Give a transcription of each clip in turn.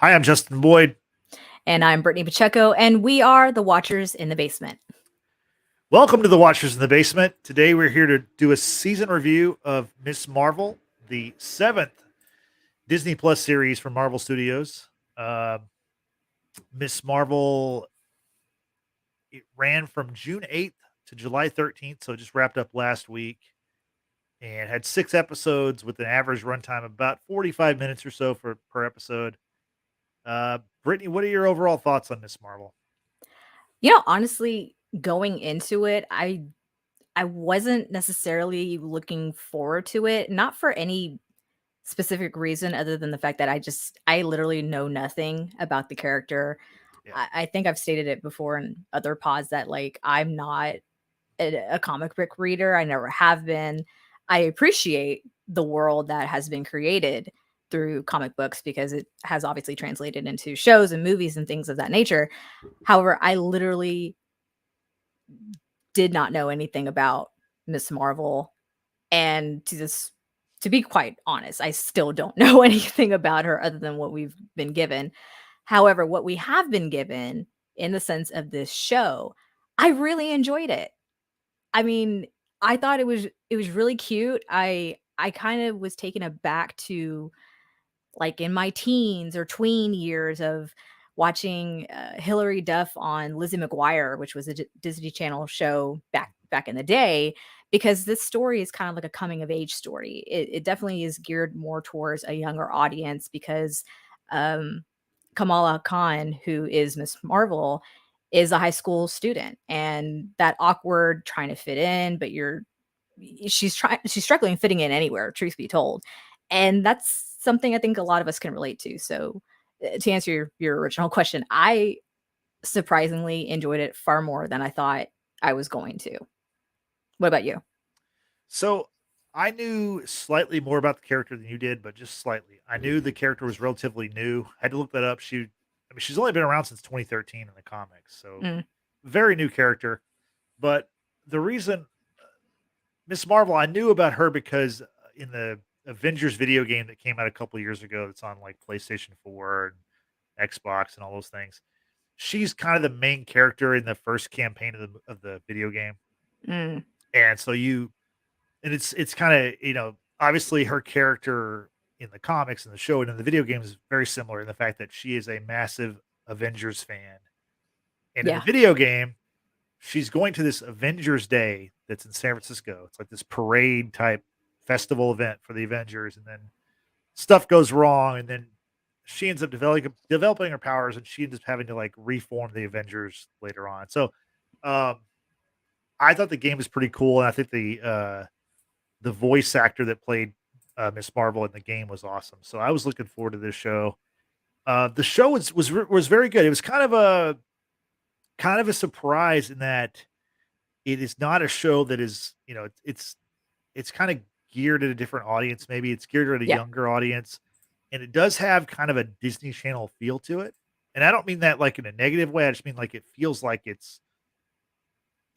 Hi, I'm Justin Boyd. And I'm Brittany Pacheco, and we are the Watchers in the Basement. Welcome to the Watchers in the Basement. Today we're here to do a season review of Miss Marvel, the seventh Disney Plus series from Marvel Studios. Miss Marvel, it ran from June 8th to July 13th, so it just wrapped up last week and had 6 episodes with an average runtime of about 45 minutes or so per episode. Brittany, what are your overall thoughts on Miss Marvel? Honestly, going into it, I wasn't necessarily looking forward to it, not for any specific reason other than the fact that I literally know nothing about the character. Yeah. I think I've stated it before in other pods that I'm not a comic book reader. I never have been. I appreciate the world that has been created through comic books because it has obviously translated into shows and movies and things of that nature. However, I literally did not know anything about Miss Marvel. And to be quite honest, I still don't know anything about her other than what we've been given. However, what we have been given in the sense of this show, I really enjoyed it. I mean, I thought it was really cute. I kind of was taken aback to like in my teens or tween years of watching Hilary Duff on Lizzie McGuire, which was a Disney Channel show back in the day, because this story is kind of like a coming of age story. It definitely is geared more towards a younger audience because um, Kamala Khan, who is Miss Marvel, is a high school student, and that awkward trying to fit in, but she's struggling fitting in anywhere, truth be told. And that's something I think a lot of us can relate to. So to answer your original question, I surprisingly enjoyed it far more than I thought I was going to. What about you? So I knew slightly more about the character than you did, but just slightly. I knew the character was relatively new. I had to look that up. She's only been around since 2013 in the comics, so Mm, very new character. But the reason Miss Marvel, I knew about her because in the Avengers video game that came out a couple years ago, that's on like PlayStation 4 and Xbox and all those things. She's kind of the main character in the first campaign of the video game, mm, and so you and it's kind of obviously her character in the comics and the show and in the video games is very similar in the fact that she is a massive Avengers fan, and in the yeah. video game she's going to this Avengers Day that's in San Francisco. It's like this parade type festival event for the Avengers, and then stuff goes wrong, and then she ends up developing her powers, and she ends up having to like reform the Avengers later on. So um I thought the game was pretty cool, and I think the voice actor that played Miss Marvel in the game was awesome. So I was looking forward to this show. The show was very good. It was kind of a surprise in that it is not a show that is it's kind of geared at a different audience. Maybe it's geared at a Yeah. younger audience, and it does have kind of a Disney Channel feel to it. And I don't mean that like in a negative way. I just mean like it feels like it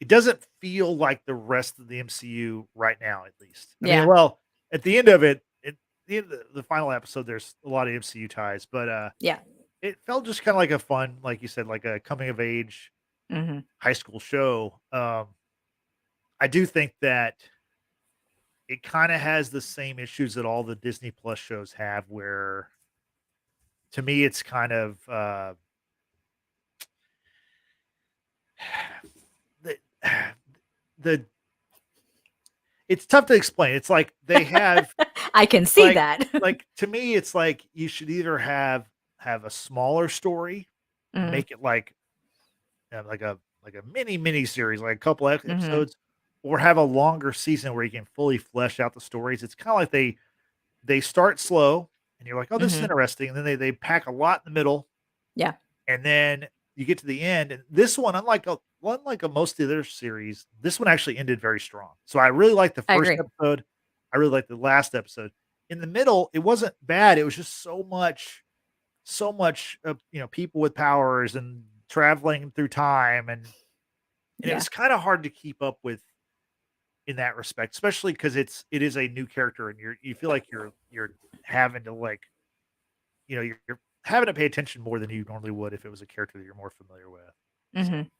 doesn't feel like the rest of the MCU right now, at least. I mean, Yeah. well, at the end of it, at the end of the final episode, there's a lot of MCU ties, but Yeah. it felt just kind of like a fun, like you said, like a coming of age Hmm. high school show. I do think that it kind of has the same issues that all the Disney Plus shows have, where to me, it's kind of the the it's tough to explain. It's like they have I can see like that. like to me, it's like you should either have a smaller story and Hmm. make it like a mini series, like a couple Hmm. episodes, or have a longer season where you can fully flesh out the stories. It's kind of like they start slow and you're like, oh, this is Hmm. interesting, and then they pack a lot in the middle, Yeah. and then you get to the end. And this one, unlike most of their series, this one actually ended very strong. So I really liked the I first agree. episode. I really liked the last episode. In the middle, it wasn't bad. It was just so much people with powers and traveling through time, and it Yeah. was kind of hard to keep up with in that respect, especially because it is a new character, and you feel like you're having to like you're having to pay attention more than you normally would if it was a character that you're more familiar with. So, Mhm.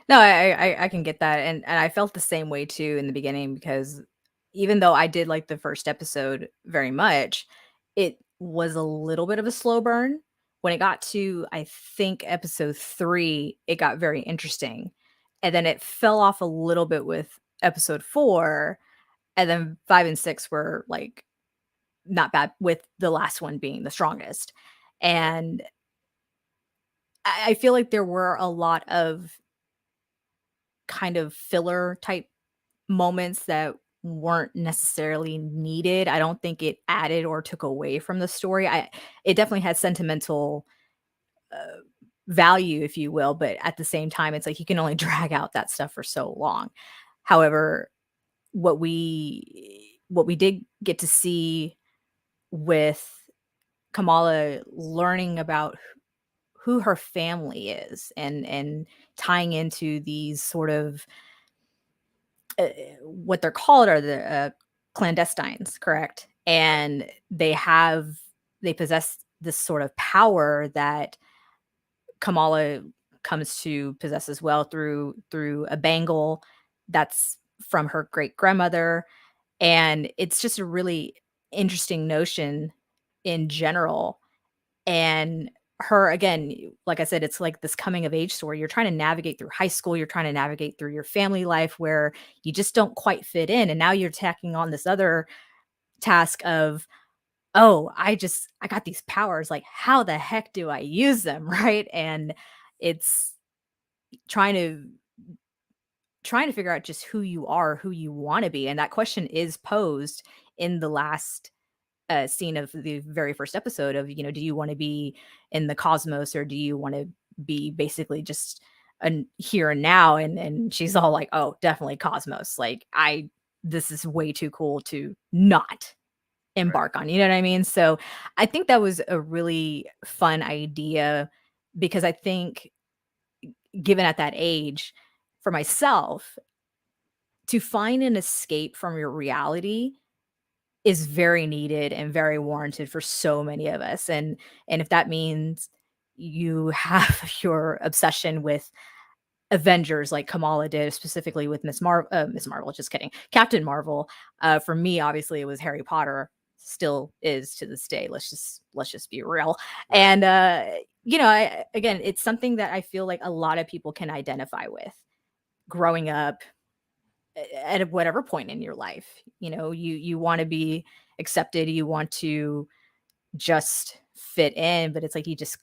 No, I can get that, and I felt the same way too in the beginning because even though I did like the first episode very much, it was a little bit of a slow burn. When it got to, I think, episode 3, it got very interesting, and then it fell off a little bit with episode 4, and then 5 and 6 were, like, not bad, with the last one being the strongest, right, and I feel like there were a lot of kind of filler type moments that weren't necessarily needed. I don't think it added or took away from the story. It definitely had sentimental uh, value, if you will, but at the same time, it's like you can only drag out that stuff for so long. However, what we did get to see with Kamala learning about who her family is and tying into these sort of what they're called are the clandestines, correct? And they possess this sort of power that Kamala comes to possess as well through a bangle that's from her great grandmother, and it's just a really interesting notion in general. And her, again, like I said, it's like this coming of age story. You're trying to navigate through high school, you're trying to navigate through your family life where you just don't quite fit in. And now you're tacking on this other task of, oh, I got these powers. Like, how the heck do I use them? Right. And it's trying to figure out just who you are, who you want to be. And that question is posed in the last scene of the very first episode of, do you want to be in the cosmos or do you want to be basically just an here and now? And she's all like, oh, definitely cosmos. Like, this is way too cool to not right. embark on. You know what I mean? So I think that was a really fun idea because I think given at that age for myself to find an escape from your reality is very needed and very warranted for so many of us, and if that means you have your obsession with Avengers like Kamala did, specifically with Miss Marvel, just kidding, Captain Marvel. For me, obviously, it was Harry Potter, still is to this day. Let's just be real. Right. And again, it's something that I feel like a lot of people can identify with growing up at whatever point in your life. You want to be accepted, you want to just fit in, but it's like you just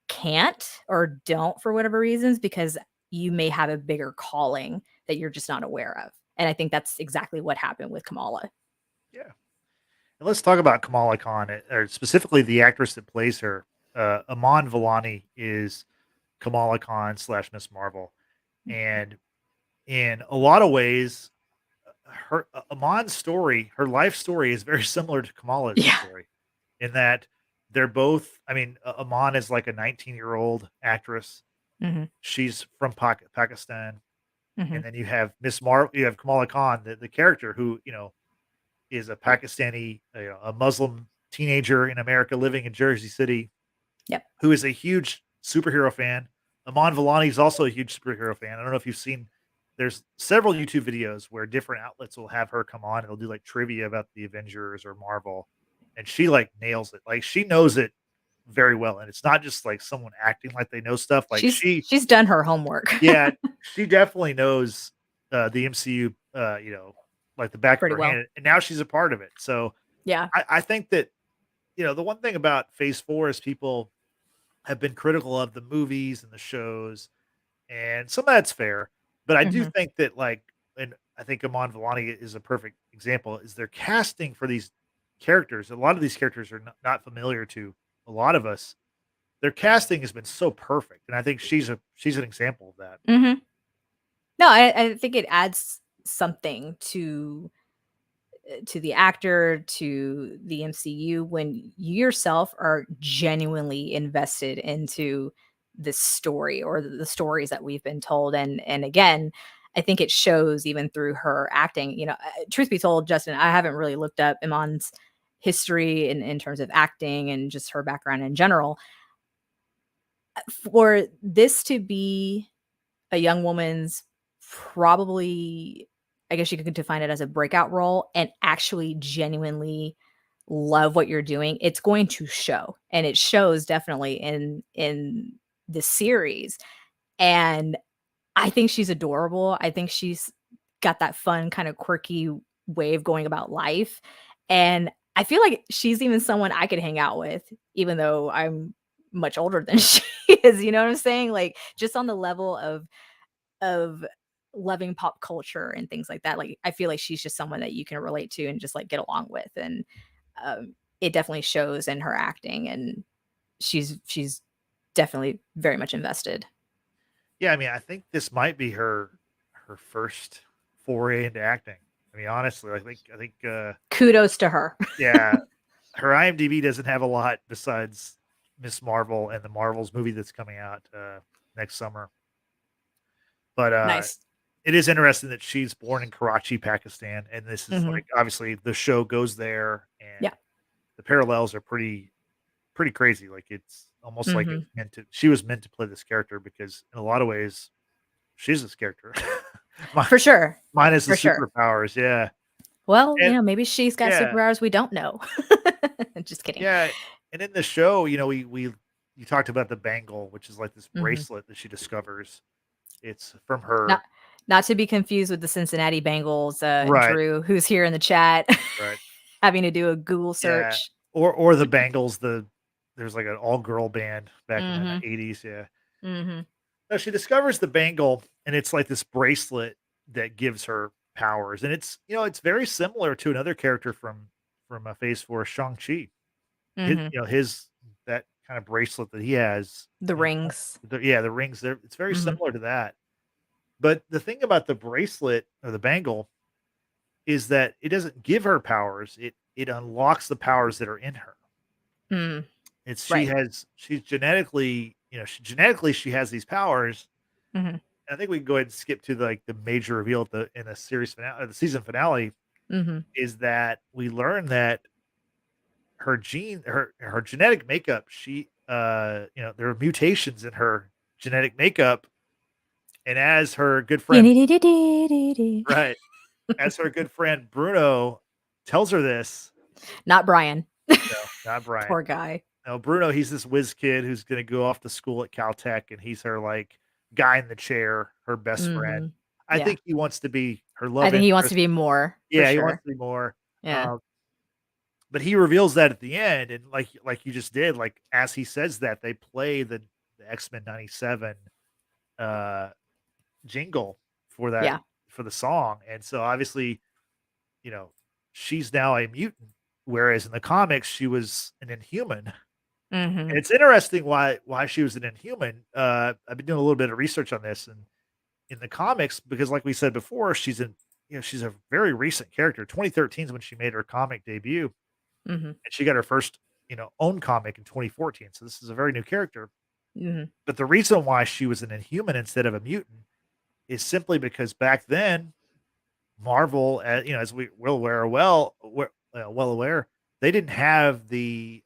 can't or don't for whatever reasons because you may have a bigger calling that you're just not aware of. And I think that's exactly what happened with Kamala. Yeah. And let's talk about Kamala Khan, or specifically the actress that plays her. Iman Vellani is Kamala Khan slash Miss Marvel, and in a lot of ways, her Amon's story, her life story is very similar to Kamala's Yeah. story in that they're both, I mean, Amon is like a 19-year-old actress. Hmm. She's from Pakistan. Hmm. And then you have you have Kamala Khan, the character who, is a Pakistani, a Muslim teenager in America living in Jersey City, Yep. who is a huge superhero fan. Aman Vellani is also a huge superhero fan. I don't know if you've seen. There's several YouTube videos where different outlets will have her come on and they'll do like trivia about the Avengers or Marvel, and she like nails it. Like she knows it very well, and it's not just like someone acting like they know stuff. Like She's done her homework. yeah, she definitely knows the MCU. Like the back of Pretty her well. hand, and now she's a part of it. So Yeah. I think that the one thing about Phase 4 is people have been critical of the movies and the shows, and some of that's fair. But I do Hmm. think that, like, and I think Amon Vellani is a perfect example, is their casting for these characters. A lot of these characters are not familiar to a lot of us. Their casting has been so perfect, and I think she's an example of that. Hmm. No, I think it adds something to the actor, to the MCU, when you yourself are genuinely invested into this story or the stories that we've been told. And again, I think it shows even through her acting. Truth be told, Justin, I haven't really looked up Iman's history in terms of acting and just her background in general. For this to be a young woman's probably, I guess you could define it as a breakout role and actually genuinely love what you're doing, it's going to show. And it shows definitely in the series. And I think she's adorable. I think she's got that fun, kind of quirky way of going about life. And I feel like she's even someone I could hang out with, even though I'm much older than she is. You know what I'm saying? Like just on the level of loving pop culture and things like that. Like I feel like she's just someone that you can relate to and just like get along with. And it definitely shows in her acting, and she's definitely very much invested. Yeah, I mean, I think this might be her first foray into acting. I mean, honestly, I think Kudos to her. yeah, her IMDb doesn't have a lot besides Miss Marvel and the Marvels movie that's coming out next summer. But Nice. it is interesting that she's born in Karachi, Pakistan, and this is like obviously the show goes there, and Yeah. the parallels are pretty crazy. Like it's almost like it was meant to. She was meant to play this character because in a lot of ways, she's this character. For sure. Minus the For sure. superpowers, yeah. Well, And maybe she's got yeah, superpowers we don't know. Just kidding. yeah. And in the show, we you talked about the bangle, which is like this bracelet that she discovers. It's from her, Not to be confused with the Cincinnati Bengals, right, Drew, who's here in the chat, right. having to do a Google Yeah, search. or the Bangles. There's like an all girl band back in the '80s. Yeah. No, she discovers the bangle, and it's like this bracelet that gives her powers, and it's very similar to another character from a Phase 4, Shang-Chi. His that kind of bracelet that he has, The rings. the rings there. It's very similar to that. But the thing about the bracelet or the bangle is that it doesn't give her powers. It unlocks the powers that are in her. It's Right. she's genetically, genetically she has these powers. I think we can go ahead and skip to the major reveal in the series finale, the season finale, is that we learn that her her genetic makeup, there are mutations in her genetic makeup, and as her good friend, right, as her good friend Bruno tells her this, Not Brian. no, not Brian. Poor guy. No, Bruno, he's this whiz kid who's going to go off to school at Caltech, and he's her guy in the chair, her best friend. I Yeah. think he wants to be her love I think he wants interest. to be more. Yeah, For he sure. wants to be more. Yeah. But he reveals that at the end, and like you just did, like as he says that, they play the X-Men '97 jingle for that Yeah. for the song, and so obviously, she's now a mutant, whereas in the comics she was an Inhuman. And it's interesting why she was an Inhuman. I've been doing a little bit of research on this, and in the comics, because like we said before, she's a very recent character. 2013 is when she made her comic debut, and she got her first own comic in 2014. So this is a very new character. But the reason why she was an Inhuman instead of a mutant is simply because back then, Marvel, as we well aware, they didn't have the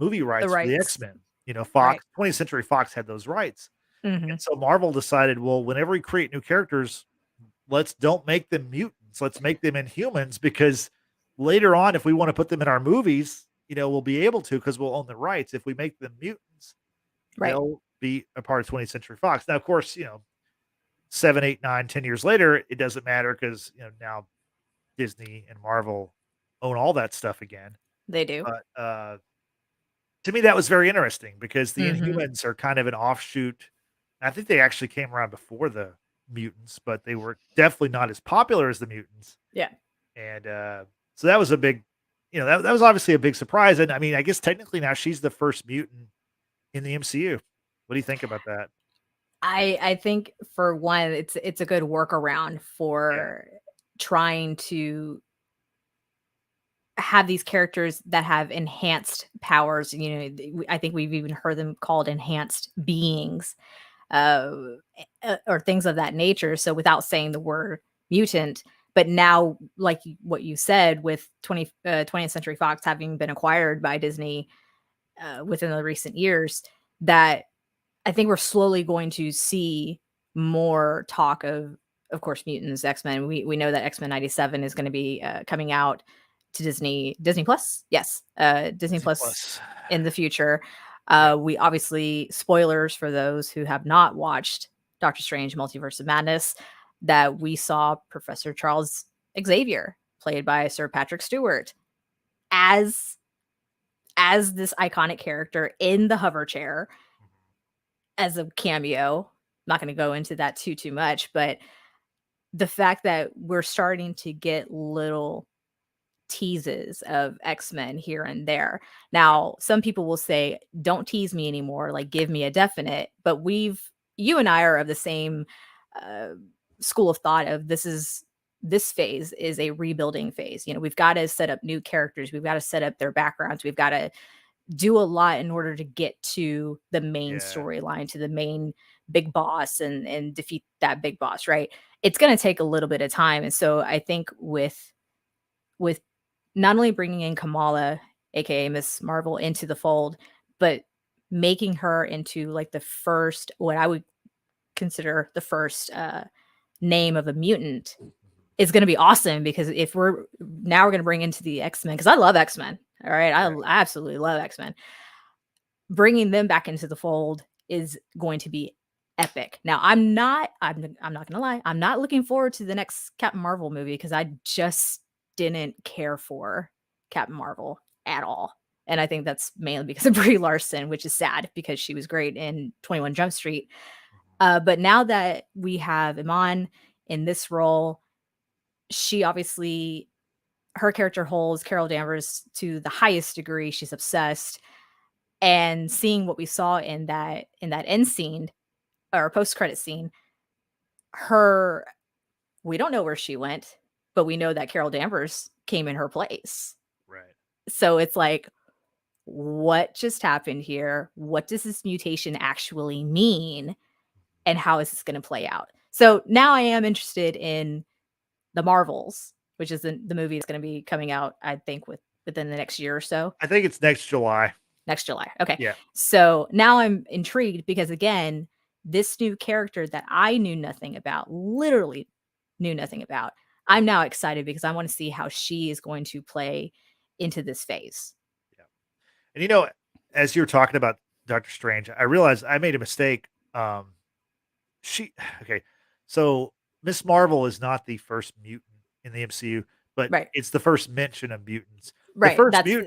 movie rights for the rights. X-Men. Fox, 20th Century Fox had those rights. And so Marvel decided, well, whenever we create new characters, don't make them mutants. Let's make them Inhumans, because later on, if we want to put them in our movies, we'll be able to, because we'll own the rights. If we make them mutants, they'll be a part of 20th Century Fox. Now, of course, 7, 8, 9, 10 years later, it doesn't matter, because now Disney and Marvel own all that stuff again. They do. But to me, that was very interesting, because the Inhumans are kind of an offshoot. I think they actually came around before the mutants, but they were definitely not as popular as the mutants. Yeah. And so that was a big, that was obviously a big surprise. And I mean, I guess technically now she's the first mutant in the MCU. What do you think about that? I think for one, it's a good workaround for trying to have these characters that have enhanced powers. I think we've even heard them called enhanced beings, or things of that nature. So without saying the word mutant, But now, like what you said, with 20th Century Fox having been acquired by Disney within the recent years, that I think we're slowly going to see more talk of course, mutants, X-Men. We know that X-Men 97 is going to be coming out to Disney Plus. Yes, Disney Disney Plus Plus. in the future. Yeah. We obviously, spoilers for those who have not watched Doctor Strange Multiverse of Madness, that we saw Professor Charles Xavier, played by Sir Patrick Stewart, as this iconic character in the hover chair as a cameo. Not going to go into that too much, but the fact that we're starting to get little teases of X-Men here and there. Now, some people will say, don't tease me anymore, like give me a definite, but you and I are of the same school of thought of this phase is a rebuilding phase. You know, we've got to set up new characters, we've got to set up their backgrounds, we've got to do a lot in order to get to the main storyline, to the main big boss and defeat that big boss, right? It's going to take a little bit of time. And so I think with not only bringing in Kamala, aka Miss Marvel, into the fold, but making her into like the first, what I would consider the first name of a mutant, is going to be awesome. Because if we're going to bring into the X-Men, because I love X-Men, all right, I absolutely love X-Men, bringing them back into the fold is going to be epic. Now, I'm not gonna lie, I'm not looking forward to the next Captain Marvel movie, because I just didn't care for Captain Marvel at all. And I think that's mainly because of Brie Larson, which is sad because she was great in 21 Jump Street. But now that we have Iman in this role, she obviously, her character holds Carol Danvers to the highest degree. She's obsessed. And seeing what we saw in that end scene or post-credit scene, we don't know where she went, but we know that Carol Danvers came in her place. Right. So it's like, what just happened here? What does this mutation actually mean? And how is this going to play out? So now I am interested in the Marvels, which is the movie that's going to be coming out, I think, within the next year or so. I think it's next July. Next July. Okay. Yeah. So now I'm intrigued, because again, this new character that I knew nothing about, literally knew nothing about, I'm now excited because I want to see how she is going to play into this phase. Yeah. And you know, as you were talking about Doctor Strange, I realized I made a mistake. So Miss Marvel is not the first mutant in the MCU, but it's the first mention of mutants. Right.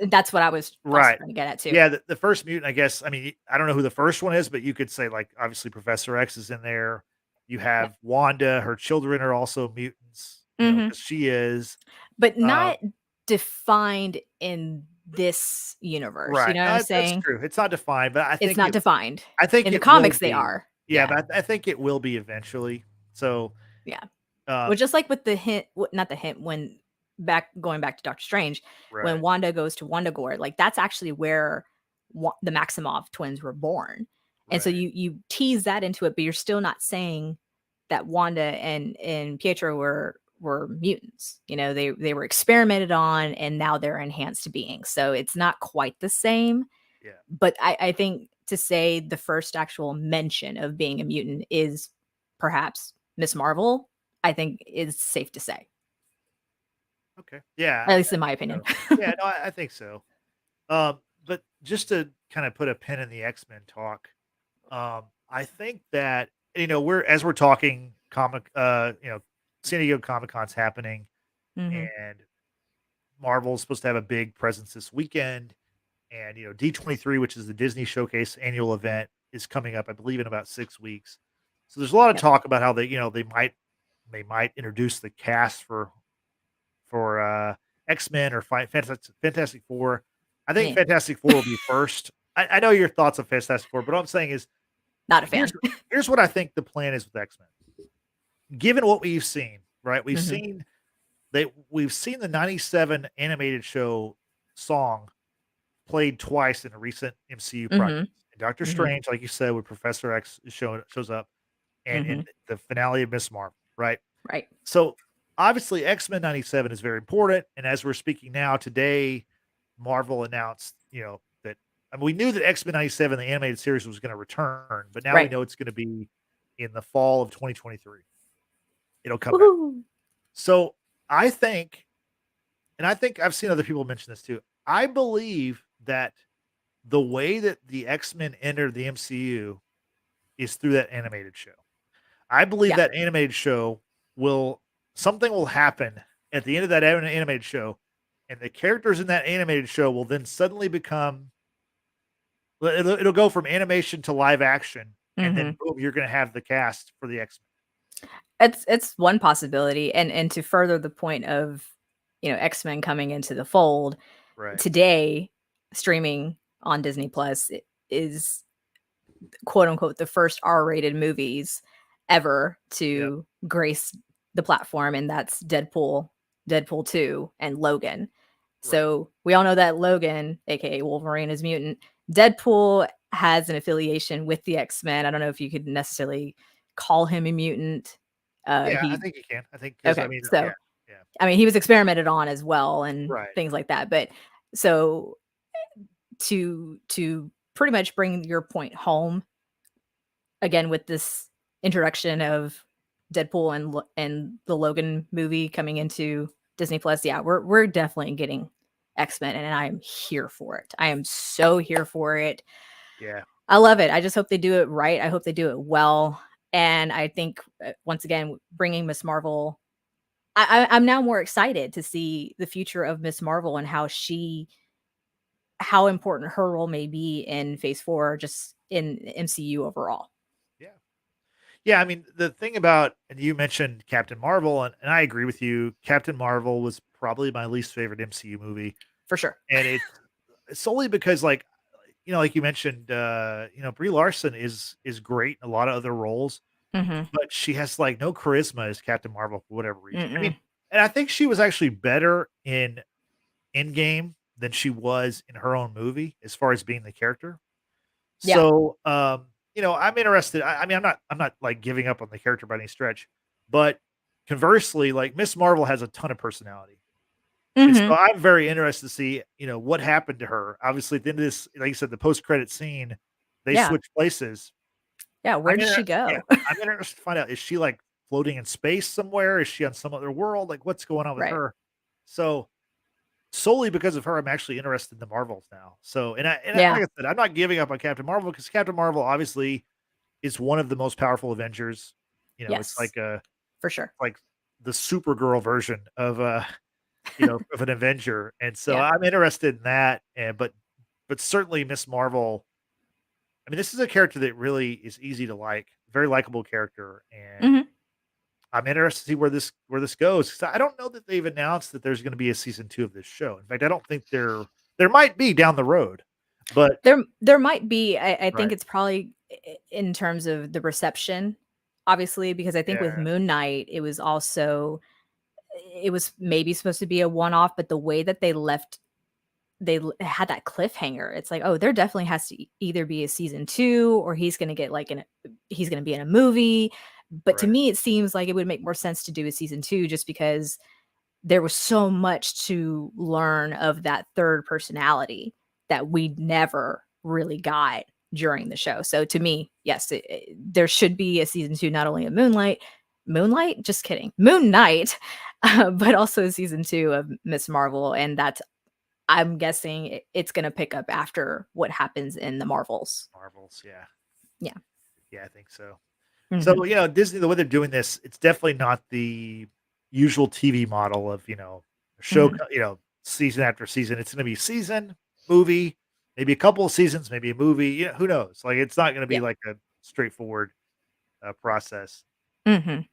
That's what I was trying to get at too. Yeah, the first mutant, I guess. I mean, I don't know who the first one is, but you could say, like, obviously Professor X is in there. You have Wanda, her children are also mutants, because she is. But not defined in this universe. Right. You know what I'm saying? That's true. It's not defined, but I think it's not defined. I think in the comics they are. Yeah, but I think it will be eventually. So yeah. Well, just like with the hint, not the hint, when going back to Doctor Strange, when Wanda goes to Wundagore, like that's actually where the Maximoff twins were born. And so you tease that into it, but you're still not saying that Wanda and Pietro were mutants. You know, they were experimented on and now they're enhanced beings. So it's not quite the same. Yeah. But I think to say the first actual mention of being a mutant is perhaps Miss Marvel, I think is safe to say. Okay. Yeah. At least in my opinion. Yeah, no, I think so. But just to kind of put a pin in the X-Men talk, I think that, as we're talking San Diego Comic-Con's happening, and Marvel's supposed to have a big presence this weekend, and D23, which is the Disney Showcase annual event, is coming up, I believe, in about 6 weeks. So there's a lot of talk about how they might introduce the cast for X-Men or Fantastic Four. I think Fantastic Four will be first. I know your thoughts on Fantastic Four, but what I'm saying is, not a fan. Here's what I think the plan is with X-Men. Given what we've seen, right? We've seen the 97 animated show song played twice in a recent MCU project. Doctor Strange, like you said, with Professor X shows up, and in the finale of Miss Marvel, right? Right. So obviously X-Men 97 is very important. And as we're speaking now, today, Marvel announced, that I mean, we knew that X-Men 97, the animated series, was going to return, but now we Right. know it's going to be in the fall of 2023. It'll come back. Woohoo. So I think, and I think I've seen other people mention this too. I believe that the way that the X-Men entered the MCU is through that animated show. I believe Yeah. that animated show something will happen at the end of that animated show, and the characters in that animated show will then suddenly become. It'll go from animation to live action, and then Hmm. boom, you're going to have the cast for the X-Men. It's one possibility, and to further the point of X-Men coming into the fold Right. today, streaming on Disney Plus is quote unquote the first R-rated movies ever Yep. to grace the platform, and that's Deadpool 2, and Logan. Right. So we all know that Logan, aka Wolverine, is mutant. Deadpool has an affiliation with the X-Men. I don't know if you could necessarily call him a mutant. Yeah, I He think you can. I think because I Okay. mean, yeah, So yeah, I mean, he was experimented on as well and right. things like that. But so to pretty much bring your point home again with this introduction of Deadpool and the Logan movie coming into Disney Plus, yeah, we're definitely getting X-Men, and I am here for it. I am so here for it. Yeah, I love it. I just hope they do it right. I hope they do it well. And I think once again, bringing Miss Marvel, I'm now more excited to see the future of Miss Marvel and how important her role may be in Phase 4, just in MCU overall. yeah. Yeah, I mean, the thing about, and you mentioned Captain Marvel, and I agree with you. Captain Marvel was probably my least favorite MCU movie, For sure. and it's solely because, like, like you mentioned, Brie Larson is great in a lot of other roles, Mhm. but she has like no charisma as Captain Marvel for whatever reason. I Mm-mm. mean, and I think she was actually better in Endgame than she was in her own movie as far as being the character. Yeah. So, I'm interested. I mean, I'm not like giving up on the character by any stretch, but conversely, like Miss Marvel has a ton of personality. And so Mhm. I'm very interested to see, what happened to her. Obviously, at the end of this, like you said, the post-credit scene, they Yeah. switch places. Yeah, where does she Yeah, go? I'm interested to find out, is she like floating in space somewhere? Is she on some other world? Like, what's going on with Right. her? So solely because of her, I'm actually interested in the Marvels now. So, Yeah. like I said, I'm not giving up on Captain Marvel because Captain Marvel obviously is one of the most powerful Avengers. It's Yes. For sure. like the Supergirl version of of an Avenger, and so Yeah. I'm interested in that. And but certainly Miss Marvel. I mean, this is a character that really is easy to like, very likable character, and Mhm. I'm interested to see where this goes. 'Cause I don't know that they've announced that there's going to be a season 2 of this show. In fact, I don't think there might be down the road, but There might be. I think right, it's probably in terms of the reception, obviously, because I think with yeah, Moon Knight, it was maybe supposed to be a one-off, but the way that had that cliffhanger. It's like, oh, there definitely has to either be a season 2, or he's gonna be in a movie. But to right, me, it seems like it would make more sense to do a season 2 just because there was so much to learn of that third personality that we never really got during the show. So to me, yes, there should be a season 2, not only of Moonlight, just kidding, Moon Knight, but also a season 2 of Miss Marvel, and that's I'm guessing it's gonna pick up after what happens in the Marvels. Marvels, yeah, Yeah. yeah, I think so. So, Mhm. Disney, the way they're doing this, it's definitely not the usual TV model of, a show, Mhm. season after season. It's going to be season, movie, maybe a couple of seasons, maybe a movie. Who knows? Like, it's not going to be Yeah. like a straightforward process. Mhm. For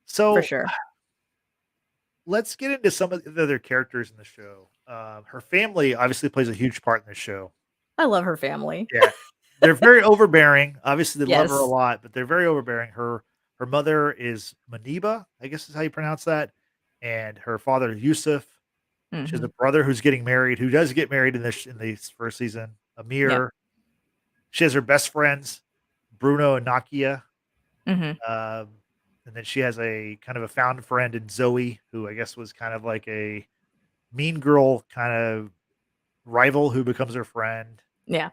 So, sure. let's get into some of the other characters in the show. Her family obviously plays a huge part in the show. I love her family. Yeah. They're very overbearing. Obviously, they love her a Yes. lot, but they're very overbearing. Her mother is Maniba, I guess is how you pronounce that, and her father Yusuf. She has a Mhm. brother who's getting married, who does get married in the first season, Yep. Amir. She has her best friends, Bruno and Nakia. Mhm. Um, and then she has a kind of a found friend in Zoe, who I guess was kind of like a mean girl kind of rival who becomes her friend. Yeah.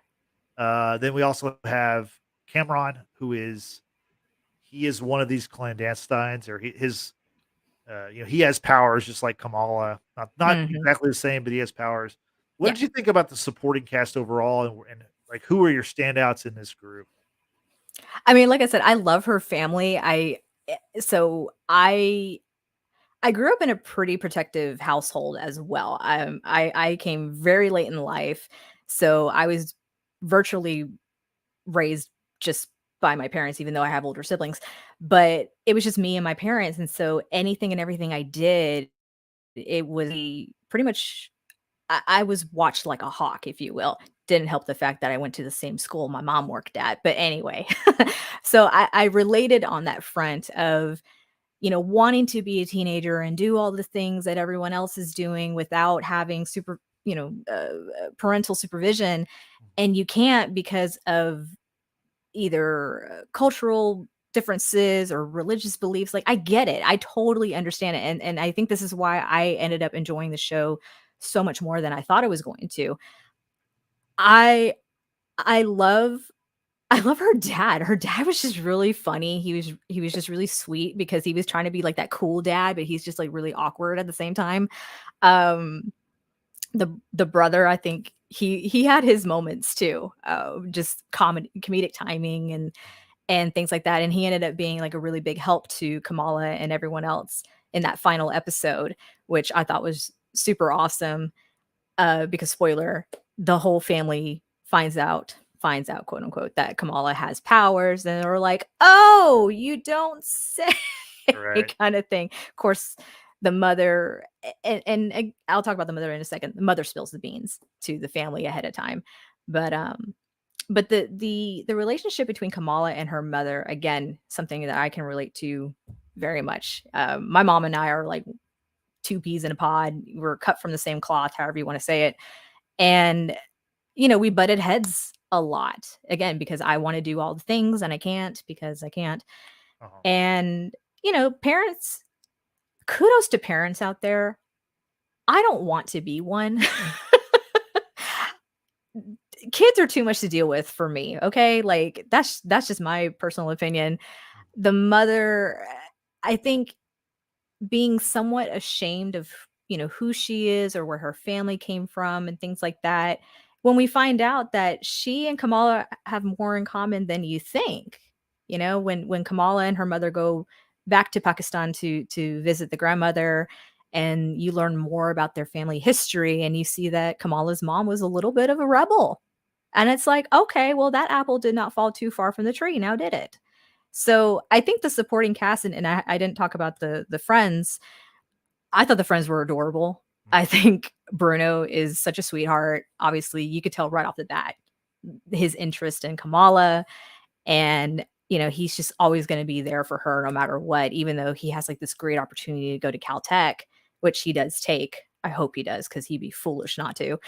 Then we also have Cameron, who is he is one of these clandestines, or his he has powers just like Kamala. Not Mhm. exactly the same, but he has powers. What Yeah. did you think about the supporting cast overall, and like who are your standouts in this group? I mean, like I said, I love her family. So I grew up in a pretty protective household as well. I came very late in life, so I was virtually raised just by my parents, even though I have older siblings. But it was just me and my parents, and so anything and everything I did, it was pretty much I was watched like a hawk, if you will. Didn't help the fact that I went to the same school my mom worked at. But anyway, so I related on that front of, wanting to be a teenager and do all the things that everyone else is doing without having parental supervision. And you can't because of either cultural differences or religious beliefs. Like, I get it. I totally understand it. And I think this is why I ended up enjoying the show so much more than I thought I was going to. I I love I love her dad. Her dad was just really funny. He was just really sweet because he was trying to be like that cool dad, but he's just like really awkward at the same time. Um the brother, I think he had his moments too. Just comedic timing and things like that. And he ended up being like a really big help to Kamala and everyone else in that final episode, which I thought was super awesome. Because spoiler, the whole family finds out, quote unquote, that Kamala has powers, and they're like, "Oh, you don't say," Right. kind of thing. Of course, the mother, and I'll talk about the mother in a second. The mother spills the beans to the family ahead of time, but the relationship between Kamala and her mother, again, something that I can relate to very much. My mom and I are like two peas in a pod. We're cut from the same cloth, however you want to say it. And, we butted heads a lot, again, because I want to do all the things and I can't because I can't. Uh-huh. And, parents, kudos to parents out there. I don't want to be one. Kids are too much to deal with for me. Okay. Like that's just my personal opinion. The mother, I think, being somewhat ashamed of, who she is or where her family came from and things like that. When we find out that she and Kamala have more in common than you think, when Kamala and her mother go back to Pakistan to visit the grandmother, and you learn more about their family history, and you see that Kamala's mom was a little bit of a rebel. And it's like, okay, well, that apple did not fall too far from the tree, now did it? So I think the supporting cast, and I didn't talk about the friends. I thought the friends were adorable. I think Bruno is such a sweetheart. Obviously, you could tell right off the bat his interest in Kamala, and he's just always going to be there for her no matter what. Even though he has like this great opportunity to go to Caltech, which he does take. I hope he does because he'd be foolish not to.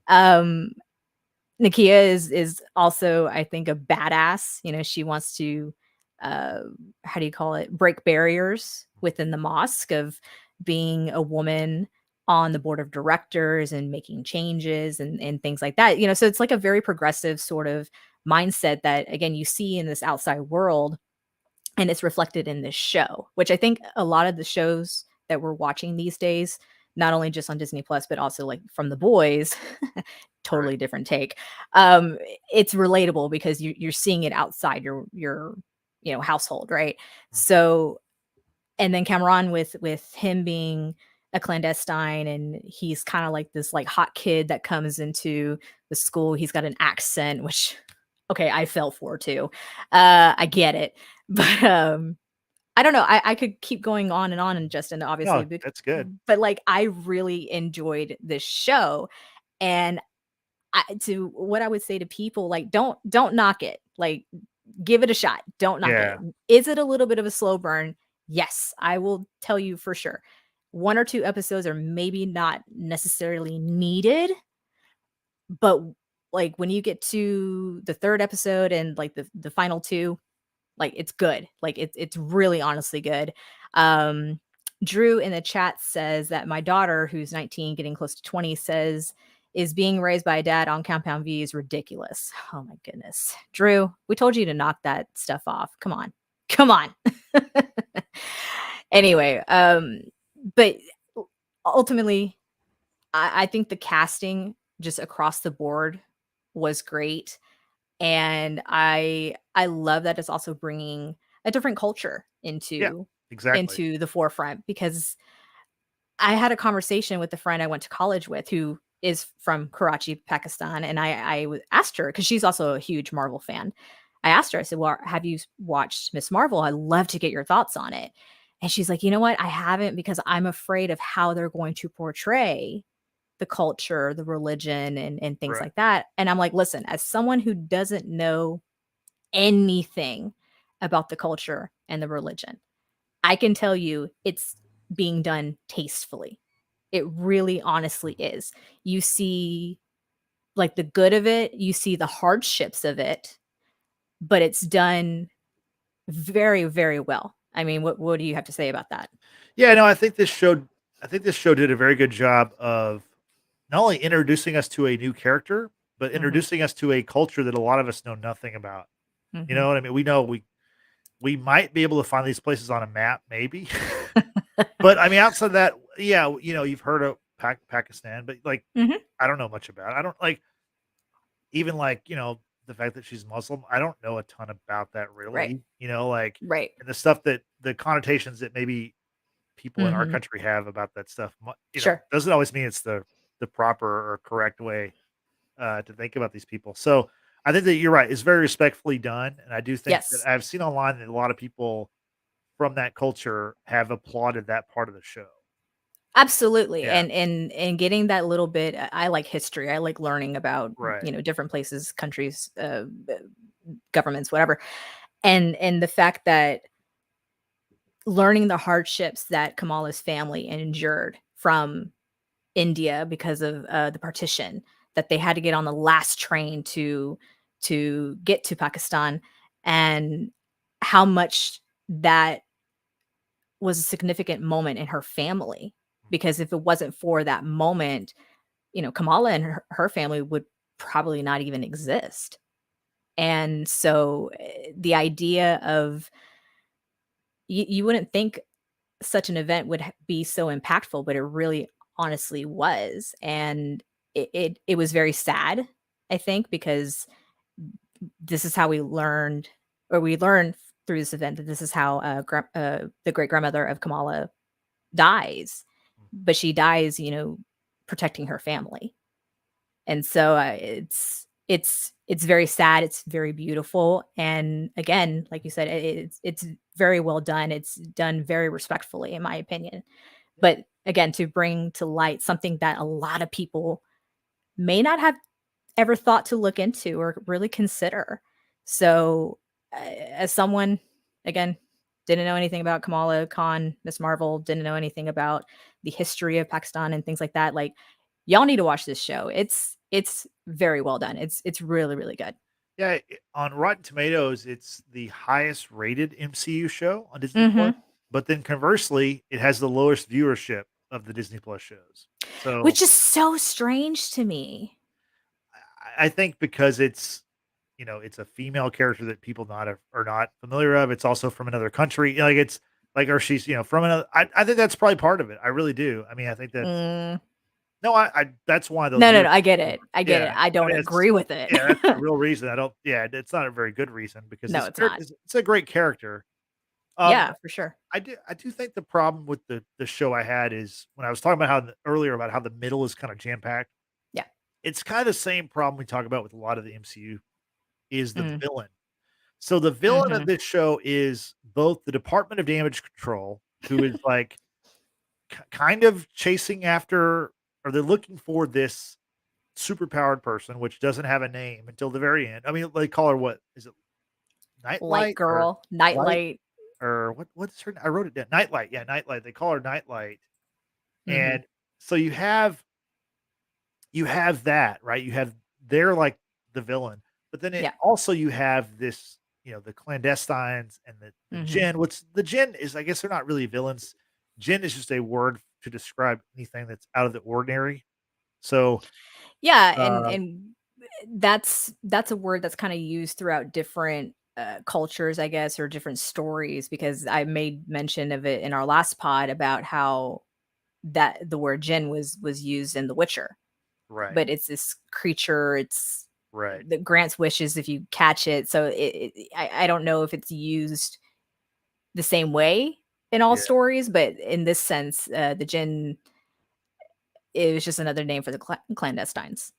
Um, Nakia is also, I think, a badass. She wants to, uh, how do you call it, break barriers within the mosque of being a woman on the board of directors and making changes and things like that. So it's like a very progressive sort of mindset that, again, you see in this outside world, and it's reflected in this show, which I think a lot of the shows that we're watching these days, not only just on Disney Plus, but also like from The Boys, Right. totally different take. Um, it's relatable because you're seeing it outside your household, right? So, and then Cameron with him being a clandestine, and he's kind of like this like hot kid that comes into the school. He's got an accent, which okay, I fell for too. I get it, but I don't know. I could keep going on and on, and Justin, obviously, No, that's good. but like I really enjoyed this show, and to what I would say to people, like don't knock it. Like give it a shot. Don't knock it. Yeah. Is it a little bit of a slow burn? Yes, I will tell you for sure. One or two episodes are maybe not necessarily needed, but like when you get to the third episode and like the final two, Like, it's good. Like, it's really honestly good. Um, Drew in the chat says that my daughter, who's 19, getting close to 20, says, is being raised by a dad on Compound V is ridiculous. Oh my goodness. Drew, we told you to knock that stuff off. Come on. Come on. Anyway, but ultimately, I think the casting just across the board was great. And I love that it's also bringing a different culture Yeah, exactly. into the forefront, because I had a conversation with a friend I went to college with who is from Karachi, Pakistan, and asked her, because she's also a huge Marvel fan. I asked her, I said, "Well, have you watched Miss Marvel? I'd love to get your thoughts on it." And she's like, "You know what? I haven't, because I'm afraid of how they're going to portray the culture, the religion, and things Right. like that." And I'm like, "Listen, as someone who doesn't know anything about the culture and the religion, I can tell you it's being done tastefully. It really honestly is. You see like the good of it, you see the hardships of it, but it's done very, very well." I mean, what do you have to say about that? Yeah, no, I think this show did a very good job of not only introducing us to a new character, but Mhm. introducing us to a culture that a lot of us know nothing about. You Mhm. know what I mean? We know we might be able to find these places on a map, maybe. But I mean, outside of that, yeah, you know, you've heard of Pakistan, but like, Mhm. I don't know much about it. I don't like even like, you know, the fact that she's Muslim. I don't know a ton about that Right. really, you know, like, Right. and the stuff that the connotations that maybe people in our Mhm. country have about that stuff, you know, Sure. doesn't always mean it's the proper or correct way to think about these people. So I think that you're right. It's very respectfully done, and I do think that Yes. I've seen online that a lot of people from that culture have applauded that part of the show. Absolutely, Yeah, and getting that little bit. I like history. I like learning about, right. different places, countries, governments, whatever. And the fact that learning the hardships that Kamala's family endured from India because of the partition, that they had to get on the last train to get to Pakistan, and how much that was a significant moment in her family. Because if it wasn't for that moment, Kamala and her family would probably not even exist. And so the idea of, you wouldn't think such an event would be so impactful, but it really honestly was. And it was very sad, I think, because this is how we learned through this event that this is how the great grandmother of Kamala dies, but she dies, protecting her family. And so it's very sad, it's very beautiful, and again, like you said, it's very well done. It's done very respectfully, in my opinion. But again, to bring to light something that a lot of people may not have ever thought to look into or really consider. So, as someone, again, didn't know anything about Kamala Khan, Miss Marvel, didn't know anything about the history of Pakistan and things like that. Like, y'all need to watch this show. It's very well done. It's really, really good. Yeah, on Rotten Tomatoes, it's the highest rated MCU show on Disney Plus. Mhm. But then conversely, it has the lowest viewership of the Disney Plus shows. So Which is so strange to me. I think because it's, you know, it's a female character that people are not familiar of. It's also from another country. You know, like it's like, or she's, you know, from another. I think that's probably part of it. I really do. I mean, I think that's Mm. no. That's why the No, no, viewership no, I get is it. lower. I get it. Yeah, I I don't mean, it's agree with it. yeah, that's the real reason. I don't. Yeah, it's not a very good reason because No, this it's character not. it's a great character. Um, Yeah, for sure. I do think the problem with the show I had is when I was talking about earlier about how the middle is kind of jam packed. Yeah. It's kind of the same problem we talk about with a lot of the MCU is the Mm. villain. So the villain of Mhm. this show is both the Department of Damage Control, who is like kind of chasing after, or they're looking for this superpowered person, which doesn't have a name until the very end. I mean, they call her what is it? Light Nightlight or girl, Light nightlight. or what's her? I wrote it down. Nightlight. Yeah, Nightlight. They call her Nightlight. Mhm. And so you have that, right? You have they're like the villain, but then it Yeah. also you have this. the clandestines and the Mhm. Jinn. What's the Jinn is, I guess they're not really villains. Jinn is just a word to describe anything that's out of the ordinary. So, Yeah, and uh, that's a word that's kinda used throughout different, cultures, I guess, or different stories because I made mention of it in our last pod about how that the word "djinn" was used in The Witcher, right, but it's this creature, it's right, that grants wishes if you catch it, so I don't know if it's used the same way in all yeah. stories, but in this sense, the "djinn" is just another name for the clandestines.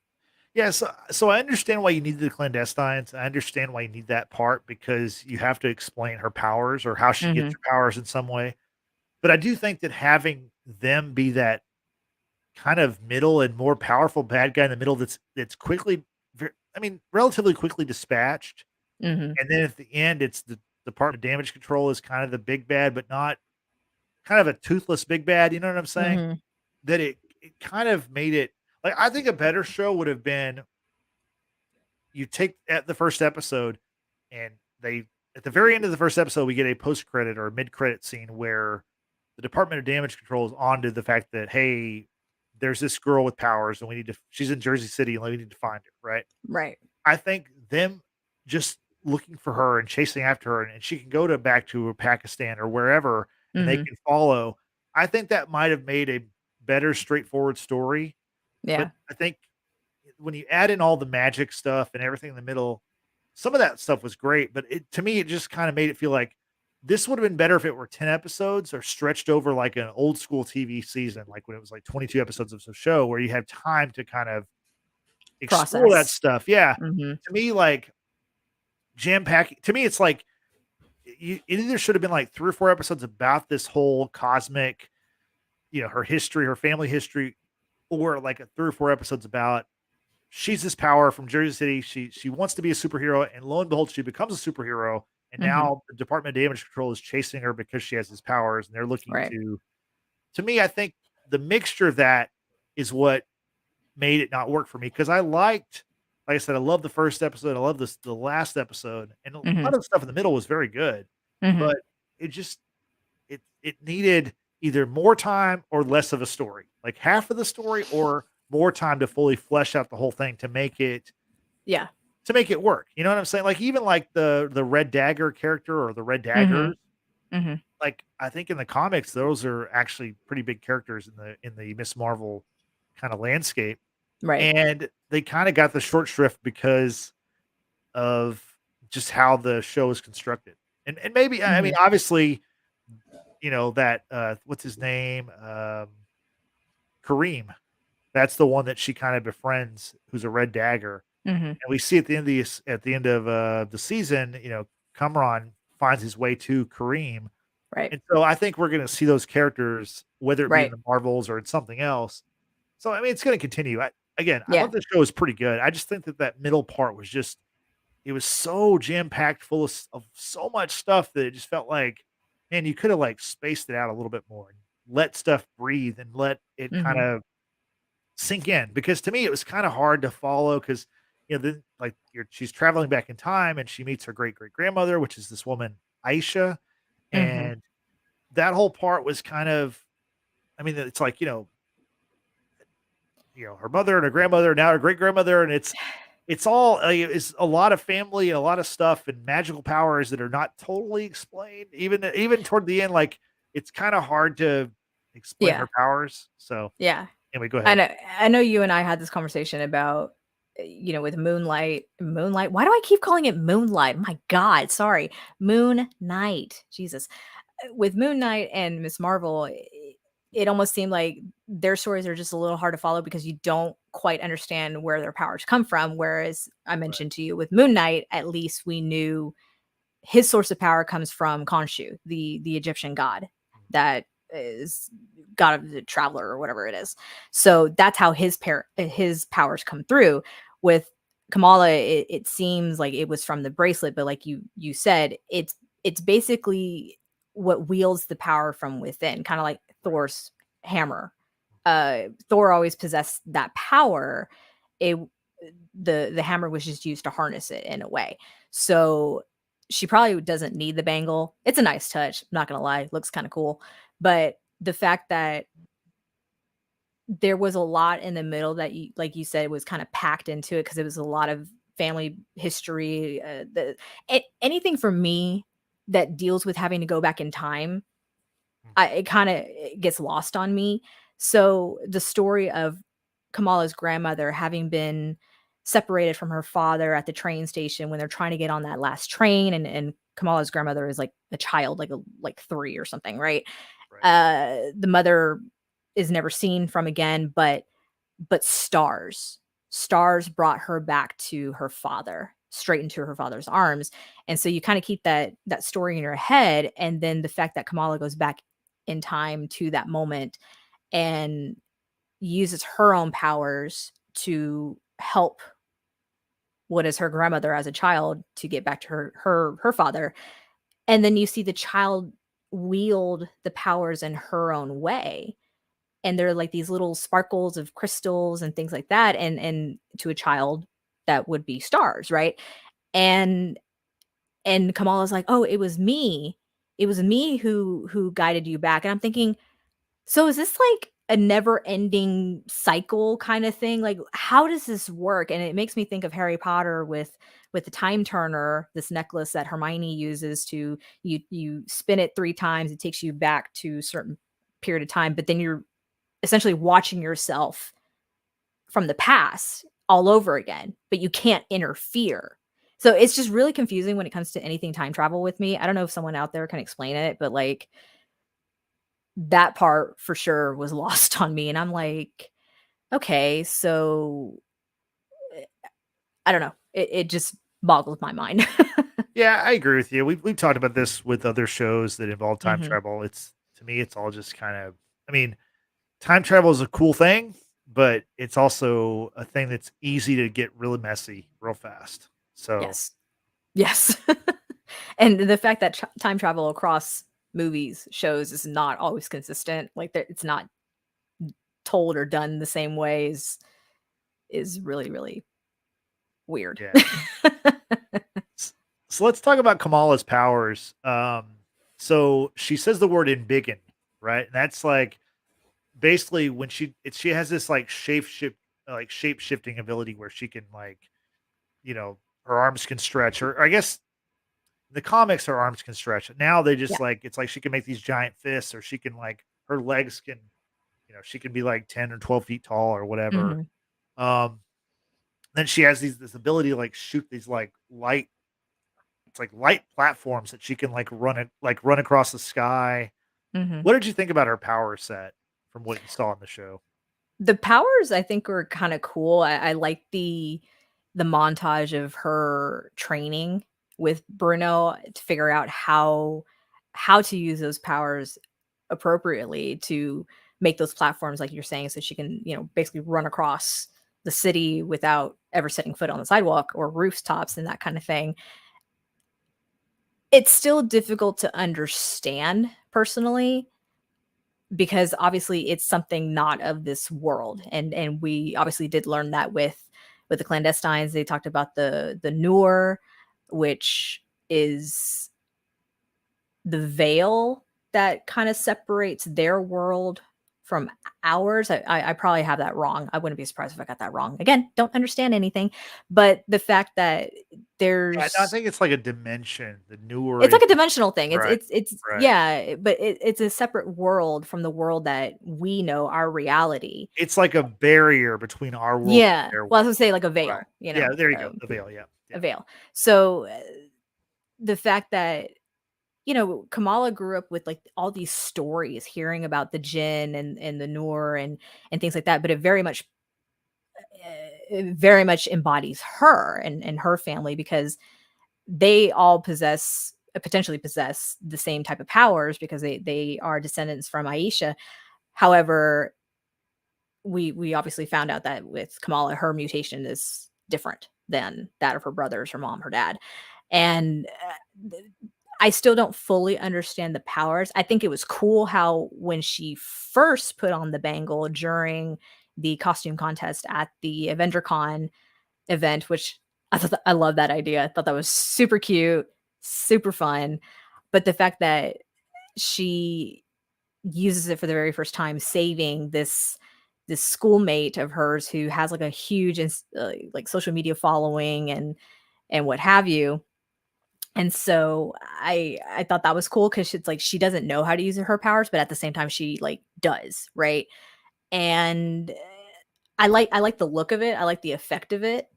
Yeah, so I understand why you need the clandestines. I understand why you need that part because you have to explain her powers or how she gets Mhm, her powers in some way. But I do think that having them be that kind of middle and more powerful bad guy in the middle that's quickly I mean, relatively quickly dispatched. mhm, And then at the end, it's the Department of Damage Control is kind of the big bad, but not kind of a toothless big bad, you know what I'm saying? mhm, That it kind of made it like I think a better show would have been you take at the first episode and they at the very end of the first episode we get a post credit or a mid credit scene where the Department of Damage Control is onto the fact that hey, there's this girl with powers and we need to she's in Jersey City and we need to find her, right? right. I think them just looking for her and chasing after her and she can go to back to Pakistan or wherever and they Mhm, can follow. I think that might have made a better straightforward story, but yeah, I think when you add in all the magic stuff and everything in the middle, some of that stuff was great, but it to me, it just kinda made it feel like this would have been better if it were 10 episodes or stretched over like an old school TV season, like when it was like 22 episodes of a show where you have time to kind of explore that process. stuff. Yeah. Mhm, To me, like jam pack to me, it's like it either should have been like 3 or 4 episodes about this whole cosmic, her history, her family history, or like a 3 or 4 episodes about she's this power from Jersey City. She wants to be a superhero, and lo and behold, she becomes a superhero. And mhm, now the Department of Damage Control is chasing her because she has these powers, and they're looking right. to. To me, I think the mixture of that is what made it not work for me because I liked, like I said, I love the first episode. I love this the last episode, and a lot Mhm, of the stuff in the middle was very good, mhm, but it just it needed either more time or less of a story, like half of the story or more time to fully flesh out the whole thing yeah. to make it work. You know what I'm saying? Like even like the Red Dagger character or the Red Mhm, Daggers, mhm, like I think in the comics those are actually pretty big characters in the Miss Marvel kind of landscape, right. and they kind of got the short shrift because of just how the show is constructed. And maybe I mean Mhm, obviously that what's his name Kareem. That's the one that she kind of befriends, who's a Red Dagger. mhm, And we see at the end of at the end of the season, Kamran finds his way to Kareem, right, and so I think we're going to see those characters, whether it be in right. the Marvels or in something else. So I mean, it's going to continue. Again, I Yeah. thought the show was pretty good. I just think that that middle part was just it was so jam packed, full of so much stuff that it just felt like, man, you could have like spaced it out a little bit more and let stuff breathe and let it kind Mhm, of sink in because to me it was kind of hard to follow because then like she's traveling back in time and she meets her great great grandmother, which is this woman Aisha, mhm, and that whole part was kind of, I mean, it's like her mother and her grandmother, now her great grandmother, and it's all it's a lot of family and a lot of stuff and magical powers that are not totally explained. Even toward the end, like it's kind of hard to explain yeah, her powers. So yeah. anyway, go I ahead. know I know you and I had this conversation about, with Moonlight. Why do I keep calling it Moonlight? My god, sorry. Moon Knight. Jesus. With Moon Knight and Miss Marvel, it almost seemed like their stories are just a little hard to follow because you don't quite understand where their powers come from, whereas I Right. mentioned to you with Moon Knight, at least we knew his source of power comes from Khonshu, the Egyptian god that is god of the traveler or whatever it is. So that's how his powers come through. With Kamala, it seems like it was from the bracelet, but like you said, it's basically what wields the power from within, kind of like Right. Thor's hammer. Thor always possessed that power. It the hammer was just used to harness it in a way. So she probably doesn't need the bangle. It's a nice touch, I'm not gonna lie, looks kind of cool. But the fact that there was a lot in the middle that you, like you said, was kind of packed into it because it was a lot of family history. Anything for me that deals with having to go back in time, it kind of gets lost on me. So the story of Kamala's grandmother having been separated from her father at the train station when they're trying to get on that last train, and Kamala's grandmother is like a child, like 3 or something, right? Right. The mother is never seen from again, but stars brought her back to her father, straight into her father's arms. And so you kind of keep that story in your head, and then the fact that Kamala goes back in time to that moment and uses her own powers to help what is her grandmother as a child to get back to her father. And then you see the child wield the powers in her own way, and they're like these little sparkles of crystals and things like that, and to a child that would be stars, right? And Kamala's like, "Oh, it was me. It was me who guided you back." And I'm thinking, so is this like a never-ending cycle kind of thing? Like, how does this work? And it makes me think of Harry Potter with the time turner, this necklace that Hermione uses to, you spin it 3 times, it takes you back to a certain period of time, but then you're essentially watching yourself from the past all over again, but you can't interfere. So it's just really confusing when it comes to anything time travel with me. I don't know if someone out there can explain it, but like that part for sure was lost on me. And I'm like, okay, so I don't know. It just boggles my mind. Yeah, I agree with you. We've talked about this with other shows that involve time Hmm. travel. It's to me, it's all just kind of. I mean, time travel is a cool thing, but it's also a thing that's easy to get really messy real fast. So Yes. Yes. And the fact that time travel across movies, shows is not always consistent, like it's not told or done the same way is really, really weird. yeah. S- So let's talk about Kamala's powers. So she says the word "embiggen," right? And that's like basically when she has this like shape shifting ability where she can like her arms can stretch, or I guess in the comics her arms can stretch. Now they Yeah. just like it's like she can make these giant fists, or she can like her legs can she can be like 10 or 12 feet tall or whatever. Mhm. Um, then she has this ability to like shoot these like light it's like light platforms that she can like run across the sky. Mhm. What did you think about her power set from what you saw in the show? The powers I think were kinda cool. I like the montage of her training with Bruno to figure out how to use those powers appropriately to make those platforms like you're saying, so she can, basically run across the city without ever setting foot on the sidewalk or rooftops and that kind of thing. It's still difficult to understand personally because obviously it's something not of this world, and we obviously did learn that with the clandestines. They talked about the Noor, which is the veil that kind of separates their world from ours. I probably have that wrong. I wouldn't be surprised if I got that wrong. Again, don't understand anything, but the fact that Yeah, no, I there's think it's like a dimension. The newer it's like is a dimensional thing. It's right, it's it's right. yeah, but it's a separate world from the world that we know, our reality. It's like a barrier between our world Yeah. and their Well, I world. was gonna say like a Right. veil, Yeah, there you go. The veil. Yeah. a Yeah. veil. So the fact that Kamala grew up with like all these stories, hearing about the jinn and the Noor and things like that, but it very much embodies her and her family because they all potentially possess the same type of powers because they are descendants from Aisha. However, we obviously found out that with Kamala, her mutation is different than that of her brothers, her mom, her dad, and I still don't fully understand the powers. I think it was cool how when she first put on the bangle during the costume contest at the AvengerCon event, which I love that idea. I thought that was super cute, super fun. But the fact that she uses it for the very first time, saving this schoolmate of hers who has like a huge like social media following and what have you. And so I thought that was cool because it's like she doesn't know how to use her powers, but at the same time she like does, right? And I like the look of it. I like the effect of it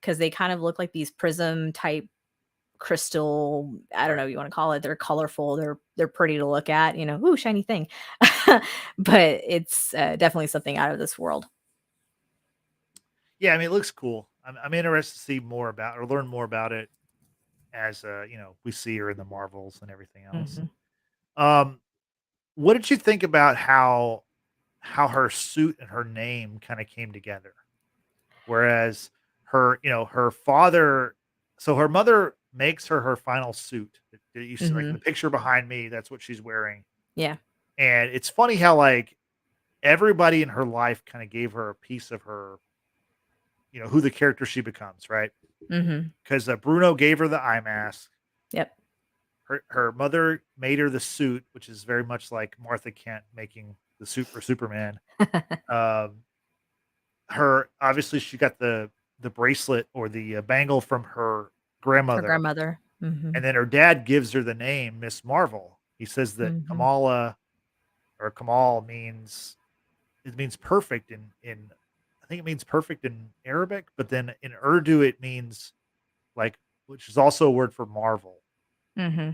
because they kind of look like these prism type crystal. I don't know Right. what you want to call it. They're colorful. They're pretty to look at. You know, ooh, shiny thing. But it's definitely something out of this world. Yeah, I mean, it looks cool. I'm interested to see more about or learn more about it as we see her in the Marvels and everything else. Hmm. Um, what did you think about how her suit and her name kind of came together? Whereas her father, so her mother makes her final suit that you see, like in Hmm. the picture behind me, that's what she's wearing. Yeah. And it's funny how like everybody in her life kind of gave her a piece of her, who the character she becomes, right? Hmm. Because Bruno gave her the eye mask. Yep. Her mother made her the suit, which is very much like Martha Kent making the suit for Superman. Um, her obviously she got the bracelet or the bangle from her Her grandmother, grandmother. Hmm. and then her dad gives her the name Miss Marvel. He says that Hmm. Kamala or Kamal means it means perfect in I think it means perfect in Arabic, but then in Urdu it means like which is also a word for Marvel. Hmm.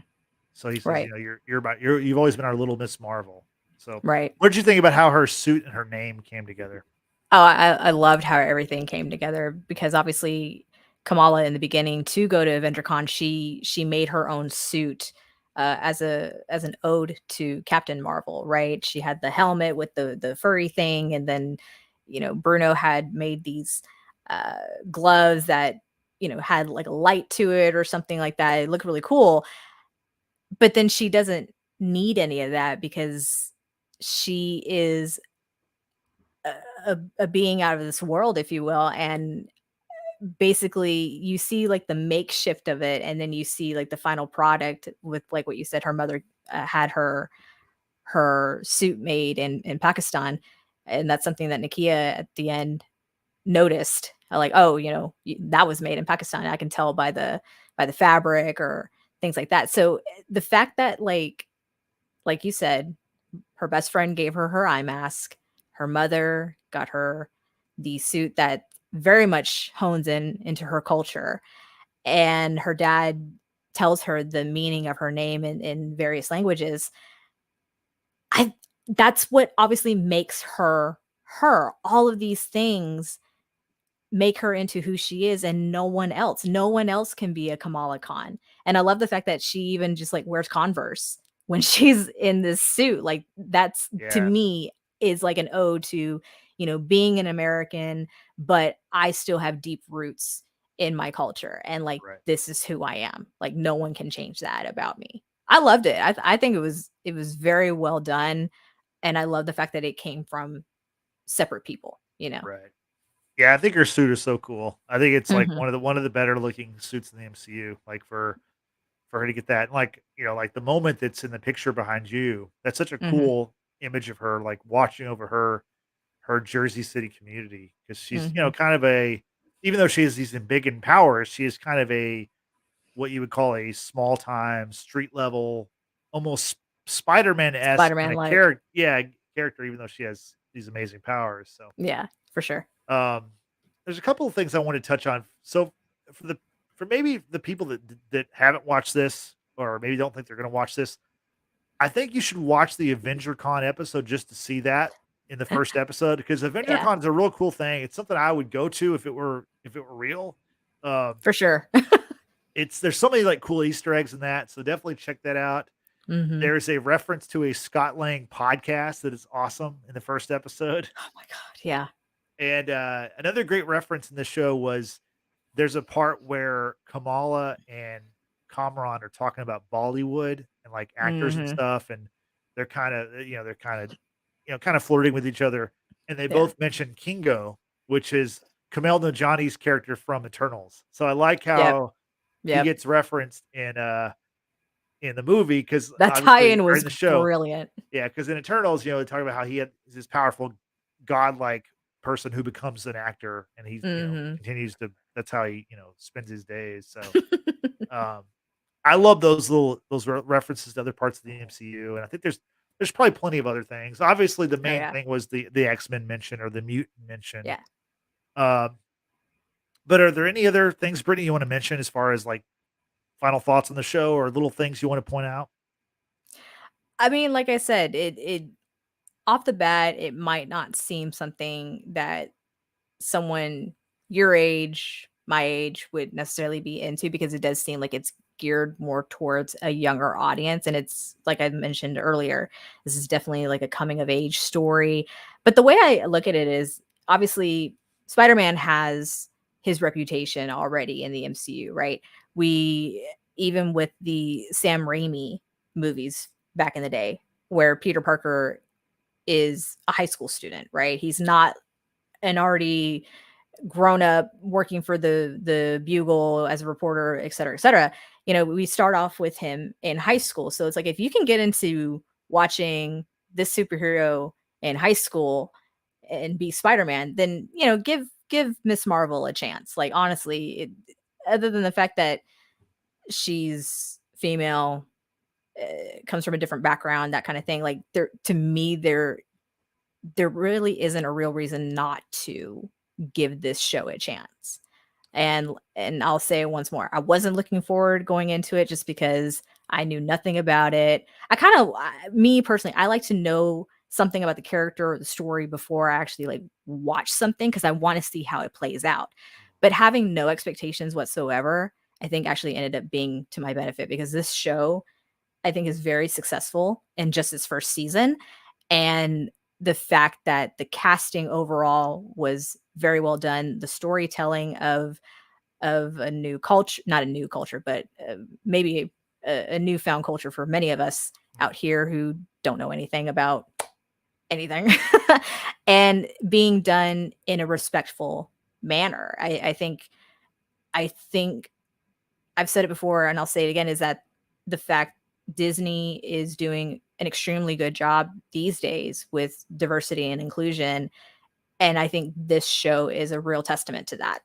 So he says, Right. you've always been our little Miss Marvel. So Right. what did you think about how her suit and her name came together? Oh, I loved how everything came together because obviously Kamala in the beginning to go to AvengerCon, she made her own suit as an ode to Captain Marvel, right? She had the helmet with the furry thing, and then Bruno had made these uh, gloves that had like a light to it or something like that. It looked really cool, but then she doesn't need any of that because she is a, a being out of this world, if you will. And basically, you see like the makeshift of it, and then you see like the final product with like what you said. Her mother had her suit made in Pakistan, and that's something that Nakia at the end noticed. Like, oh, that was made in Pakistan. I can tell by the fabric or things like that. So the fact that like you said, her best friend gave her her eye mask. Her mother got her the suit that very much hones into her culture. And her dad tells her the meaning of her name in various languages. I That's what obviously makes her her. All of these things make her into who she is, and no one else can be a Kamala Khan. And I love the fact that she even just like wears Converse when she's in this suit. Like that's to Yeah, me is like an ode to being an American, but I still have deep roots in my culture, and like right. this is who I am. Like no one can change that about me. I loved it. I think it was very well done, and I love the fact that it came from separate people. Right. Yeah, I think her suit is so cool. I think it's like Hmm. one of the better looking suits in the MCU. Like for her to get that, and like like the moment that's in the picture behind you, that's such a Hmm. cool image of her, like watching over her Jersey City community because she's Hmm. kind of a even though she has these big in powers, she is kind of a what you would call a small time street level, almost Spider-Man esque kind Spider-Man of like. character. Yeah, character. Even though she has these amazing powers, so Yeah, for sure. Um, there's a couple of things I want to touch on. So for the for maybe the people that haven't watched this or maybe don't think they're going to watch this, I think you should watch the Avenger Con episode just to see that in the first episode because Avenger Yeah, Con is a real cool thing. It's something I would go to if it were real. Um, for sure. it's there's so many like cool Easter eggs in that, so definitely check that out. Mhm. There's a reference to a Scott Lang podcast that is awesome in the first episode. Oh my god, yeah. And another great reference in the show was there's a part where Kamala and Kamran are talking about Bollywood and like actors and Mhm. stuff, and they're kind of flirting with each other, and they Yeah. both mention Kingo, which is Kumail Nanjiani's character from Eternals. So I like Yep. how he Yep. gets referenced in the movie because That obviously tie-in or in was the show. brilliant. Yeah, because in Eternals, they talk about how he had this powerful godlike person who becomes an actor and he, Mhm. continues to that's how he, spends his days. So um I love those references to other parts of the MCU, and I think there's probably plenty of other things. Obviously, the Oh, main yeah. thing was the X-Men mention or the mutant mention. Yeah. Um, but are there any other things, Brittany, you want to mention as far as like final thoughts on the show or little things you want to point out? I mean, like I said, it off the bat, it might not seem something that someone your age, my age would necessarily be into because it does seem like it's geared more towards a younger audience. And it's like I mentioned earlier, this is definitely like a coming of age story. But the way I look at it is obviously Spider Man has his reputation already in the MCU, right? We, even with the Sam Raimi movies back in the day, where Peter Parker is a high school student, right? He's not an already grown up working for the Bugle as a reporter, et cetera, et cetera. We start off with him in high school. So it's like if you can get into watching this superhero in high school and be Spider-Man, then give Miss Marvel a chance. Like honestly, other than the fact that she's female, comes from a different background, that kind of thing. Like to me, there really isn't a real reason not to give this show a chance. And I'll say it once more. I wasn't looking forward going into it just because I knew nothing about it. Me personally, I like to know something about the character or the story before I actually like watch something because I want to see how it plays out. But having no expectations whatsoever, I think actually ended up being to my benefit because this show I think is very successful in just its first season. And the fact that the casting overall was very well done, the storytelling of a new culture, not a new culture, but maybe a newfound culture for many of us out here who don't know anything about anything, and being done in a respectful manner. I think I've said it before and I'll say it again is that the fact Disney is doing an extremely good job these days with diversity and inclusion. And I think this show is a real testament to that.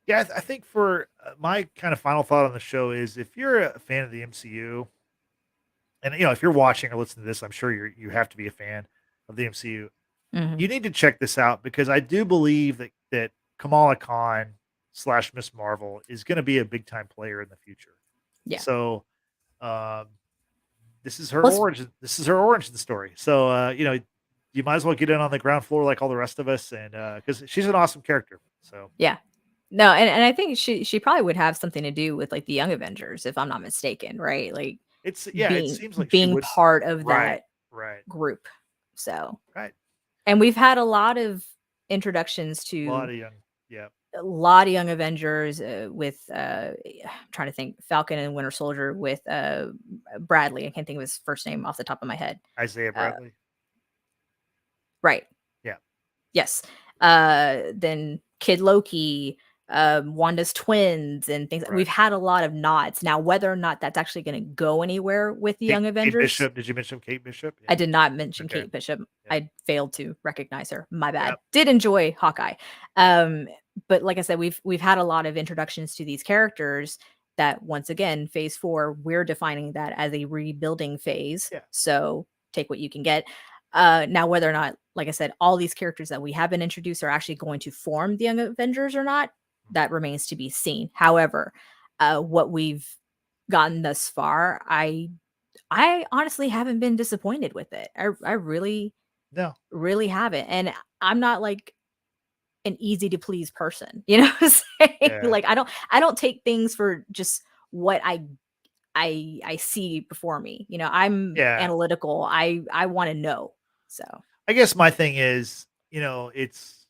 Yeah, I think for my kind of final thought on the show is if you're a fan of the MCU, and if you're watching or listening to this, I'm sure you have to be a fan of the MCU. Mhm. You need to check this out because I do believe that Kamala Khan slash Miss Marvel is going to be a big time player in the future. Yeah. So um, this is her Plus, origin. This is her origin story. So you might as well get in on the ground floor like all the rest of us, and because she's an awesome character. So yeah. No, and I think she probably would have something to do with like the Young Avengers, if I'm not mistaken, right? Like it being seems like she being would. part of Right, that right, group. So, right. and we've had a lot of introductions A lot to of young, yeah. a lot of Young Avengers with I'm trying to think Falcon and Winter Soldier with Bradley. I can't think of his first name off the top of my head. Isaiah Uh, Bradley. right. Yeah. Yes. Then Kid Loki, Wanda's twins, and things. Right. We've had a lot of nods. Now, whether or not that's actually going to go anywhere with the Young Kate Avengers, Bishop. Did you mention Kate Bishop? I Yeah. did not mention Okay. Kate Bishop. Yeah. I failed to recognize her. My bad. Yep. Did enjoy Hawkeye. But like I said, we've had a lot of introductions to these characters that once again, phase 4, we're defining that as a rebuilding phase. Yeah. So take what you can get. Now whether or not, like I said, all these characters that we have been introduced are actually going to form the Young Avengers or not, that remains to be seen. However, what we've gotten thus far, I honestly haven't been disappointed with it. I really, No. really haven't. And I'm not like an easy to please person. You know what I'm saying? Yeah. Like I don't take things for just what I see before me. I'm Yeah. analytical. I want to know. So I guess my thing is, it's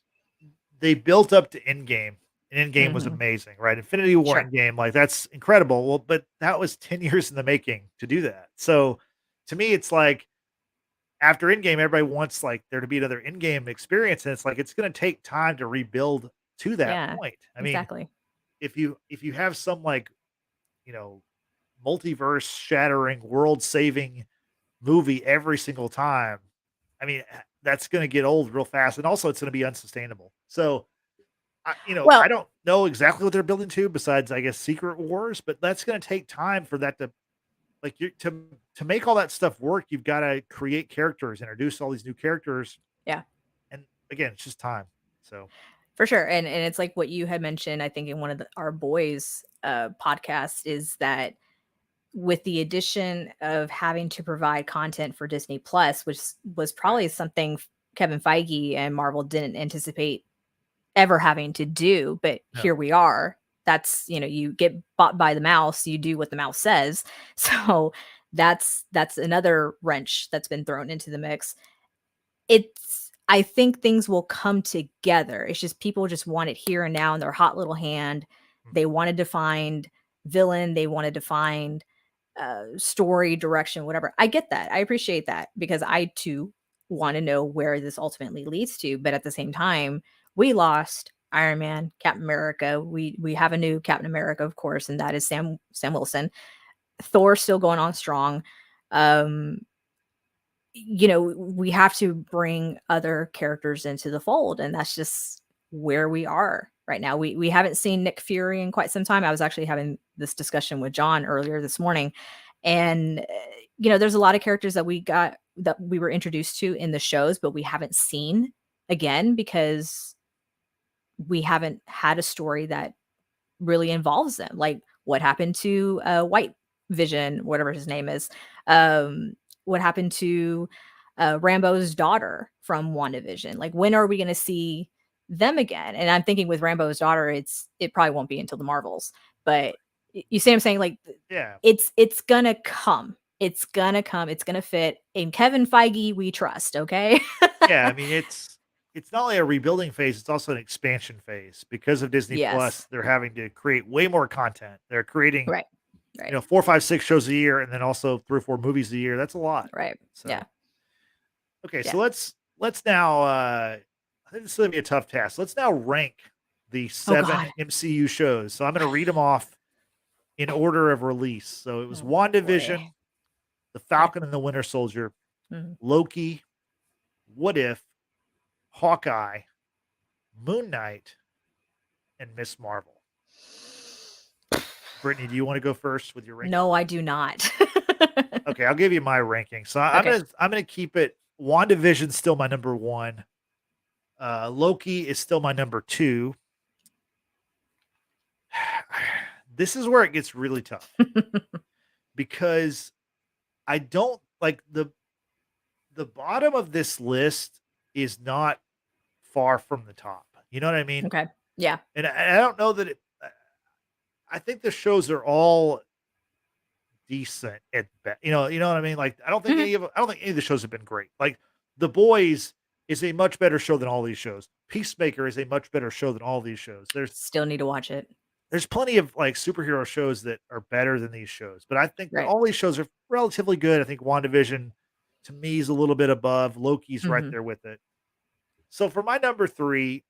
they built up to Endgame, and Endgame was mhm, amazing, right? Infinity War, sure. Endgame, like that's incredible. Well, but that was 10 years in the making to do that. So to me, it's like after Endgame, everybody wants like there to be another Endgame experience, and it's like it's going to take time to rebuild to that Yeah, point. I mean, exactly. if you have some like, you know, multiverse shattering, world saving movie every single time, I mean, that's going to get old real fast, and also it's going to be unsustainable. So, I Well, don't know exactly what they're building to, besides I guess Secret Wars, but that's going to take time for that to like you to make all that stuff work. You've got to create characters, introduce all these new characters, yeah, and again, it's just time. So, for sure. And it's like what you had mentioned, I think in one of our boys podcasts, is that with the addition of having to provide content for Disney Plus, which was right, probably something Kevin Feige and Marvel didn't anticipate ever having to do, but here no, we are. That's, you get bought by the mouse, you do what the mouse says. So that's another wrench that's been thrown into the mix. I think things will come together. It's just people just want it here and now in their hot little hand. mhm, They wanted to find villain, they wanted to find story direction, whatever. I get that. I appreciate that because I too want to know where this ultimately leads to. But at the same time, we lost Iron Man, Captain America. We have a new Captain America, of course, and that is Sam Wilson. Thor still going on strong. Um, we have to bring other characters into the fold, and that's just where we are right now. We haven't seen Nick Fury in quite some time. I was actually having this discussion with John earlier this morning, and there's a lot of characters that we were introduced to in the shows, but we haven't seen again because we haven't had a story that really involves them. Like what happened to White Vision, whatever his name is. Um, what happened to Rambo's daughter from WandaVision? Like when are we going to see them again? And I'm thinking with Rambo's daughter, it probably won't be until the Marvels. But you see what I'm saying? Like yeah, it's gonna come. It's gonna come. It's gonna fit. In Kevin Feige, we trust. Okay. yeah. I mean, it's not only a rebuilding phase; it's also an expansion phase because of Disney Plus. Yes. They're having to create way more content. They're creating Right. Right. 4, 5, 6 shows a year, and then also 3 or 4 movies a year. That's a lot. Right. Yeah. So, okay, Yeah. so let's now. I think this is gonna be a tough task. Let's now rank the Oh 7 God. MCU shows. So I'm going to read them off in order of release. So it was Oh boy. WandaVision, The Okay. Falcon and the Winter Soldier, Mhm. Loki, What If, Hawkeye, Moon Knight, and Miss Marvel. Brittany, do you want to go first with your ranking? No, I do not. Okay, I'll give you my ranking. So Okay. I'm gonna keep it. WandaVision's still my number one. Loki is still my number two. This is where it gets really tough because I don't like the bottom of this list is not far from the top. You know what I mean? Okay. Yeah. And I don't know that I think the shows are all decent at best. You know what I mean? Like Mhm. I don't think any of the shows have been great. Like The Boys is a much better show than all these shows. Peacemaker is a much better show than all these shows. Still need to watch it. There's plenty of like superhero shows that are better than these shows, but I think that Right. all these shows are relatively good. I think WandaVision to me is a little bit above. Loki's right Mhm. there with it. So for my number three,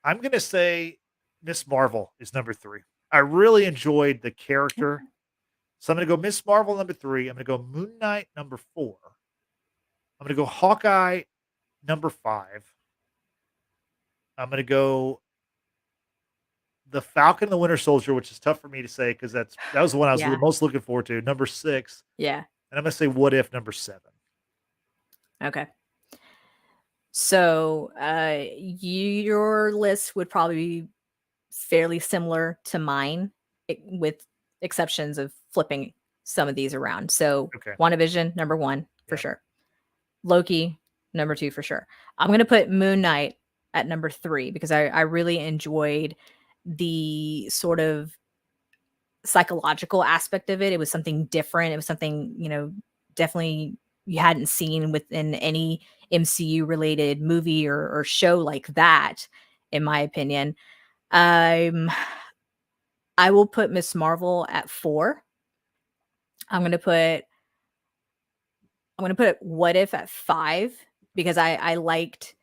I'm gonna say Miss Marvel is number three. I really enjoyed the character. Okay. So I'm gonna go Miss Marvel number three. I'm gonna go Moon Knight number four. I'm gonna go Hawkeye number five. I'm gonna go the Falcon and the Winter Soldier, which is tough for me to say because that was the one I was the Yeah. most looking forward to. Number six. Yeah. And I'm gonna say What If number seven. Okay. So, your list would probably be fairly similar to mine, with exceptions of flipping some of these around. So, Okay. WandaVision, number 1 for Yeah. sure. Loki, number 2 for sure. I'm gonna put Moon Knight at number 3 because I really enjoyed the sort of psychological aspect of it. It was something different. It was something, definitely you hadn't seen within any MCU related movie or show like that, in my opinion. Um, I will put Miss Marvel at 4. I'm gonna put What If at 5 because I liked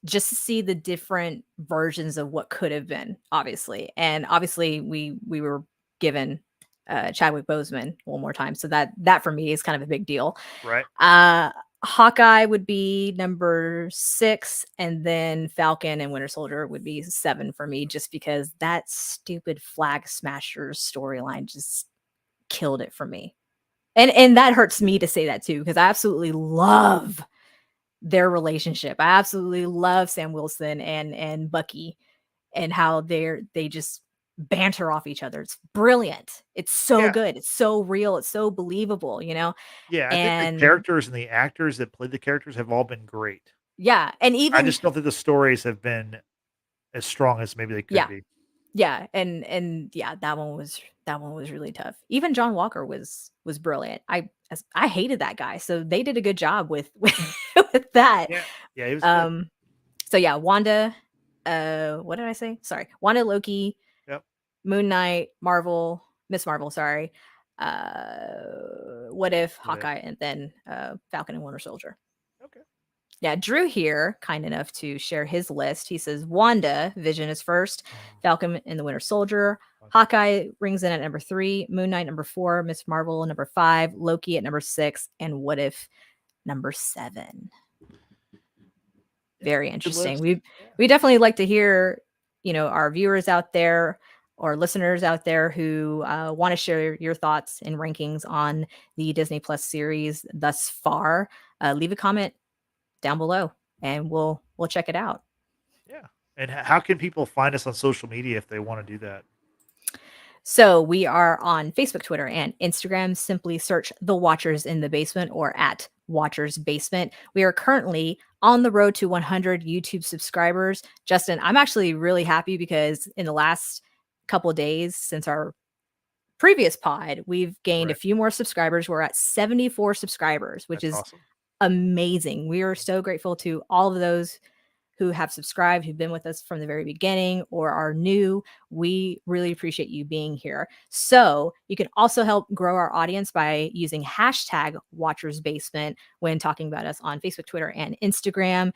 just to see the different versions of what could have been, obviously. And obviously we were given Chadwick Boseman one more time. So that for me is kind of a big deal. Right. Hawkeye would be number 6, and then Falcon and Winter Soldier would be 7 for me, just because that stupid Flag Smashers storyline just killed it for me. And that hurts me to say that too, because I absolutely love their relationship. I absolutely love Sam Wilson and Bucky, and how they just banter off each other. It's brilliant. It's so Yeah. good. It's so real. It's so believable, Yeah. I think the And characters and the actors that play the characters have all been great. yeah, and I even just don't think the stories have been as strong as maybe they could yeah, be. yeah, and yeah, that one was really tough. Even John Walker was brilliant. I hated that guy, so they did a good job with with that. Yeah. Yeah, he was good. Um, so yeah, Wanda. What did I say? Sorry, Wanda, Loki, Yep. Moon Knight, Marvel, Miss Marvel. Sorry. What if What if? Hawkeye, and then Falcon and Winter Soldier. Okay. Yeah, Drew here, kind enough to share his list. He says Wanda, Vision is first, Oh, Falcon and the Winter Soldier, fuck. Hawkeye rings in at number 3, Moon Knight number 4, Miss Marvel number 5, Loki at number 6, and What If number 7. Yeah. Very Good interesting. list. Yeah. We definitely like to hear, our viewers out there or listeners out there who want to share your thoughts and rankings on the Disney Plus series thus far. Leave a comment down below, and we'll check it out. Yeah. And how can people find us on social media if they want to do that? So we are on Facebook, Twitter, and Instagram. Simply search The Watchers in the Basement or at Watchers Basement. We are currently on the road to 100 YouTube subscribers. Justin, I'm actually really happy because in the last couple of days since our previous pod, we've gained a Right. few more subscribers. We're at 74 subscribers, which That's is awesome. amazing. We are so grateful to all of those who have subscribed, who've been with us from the very beginning or are new. We really appreciate you being here. So you can also help grow our audience by using hashtag Watchers Basement when talking about us on Facebook, Twitter, and Instagram.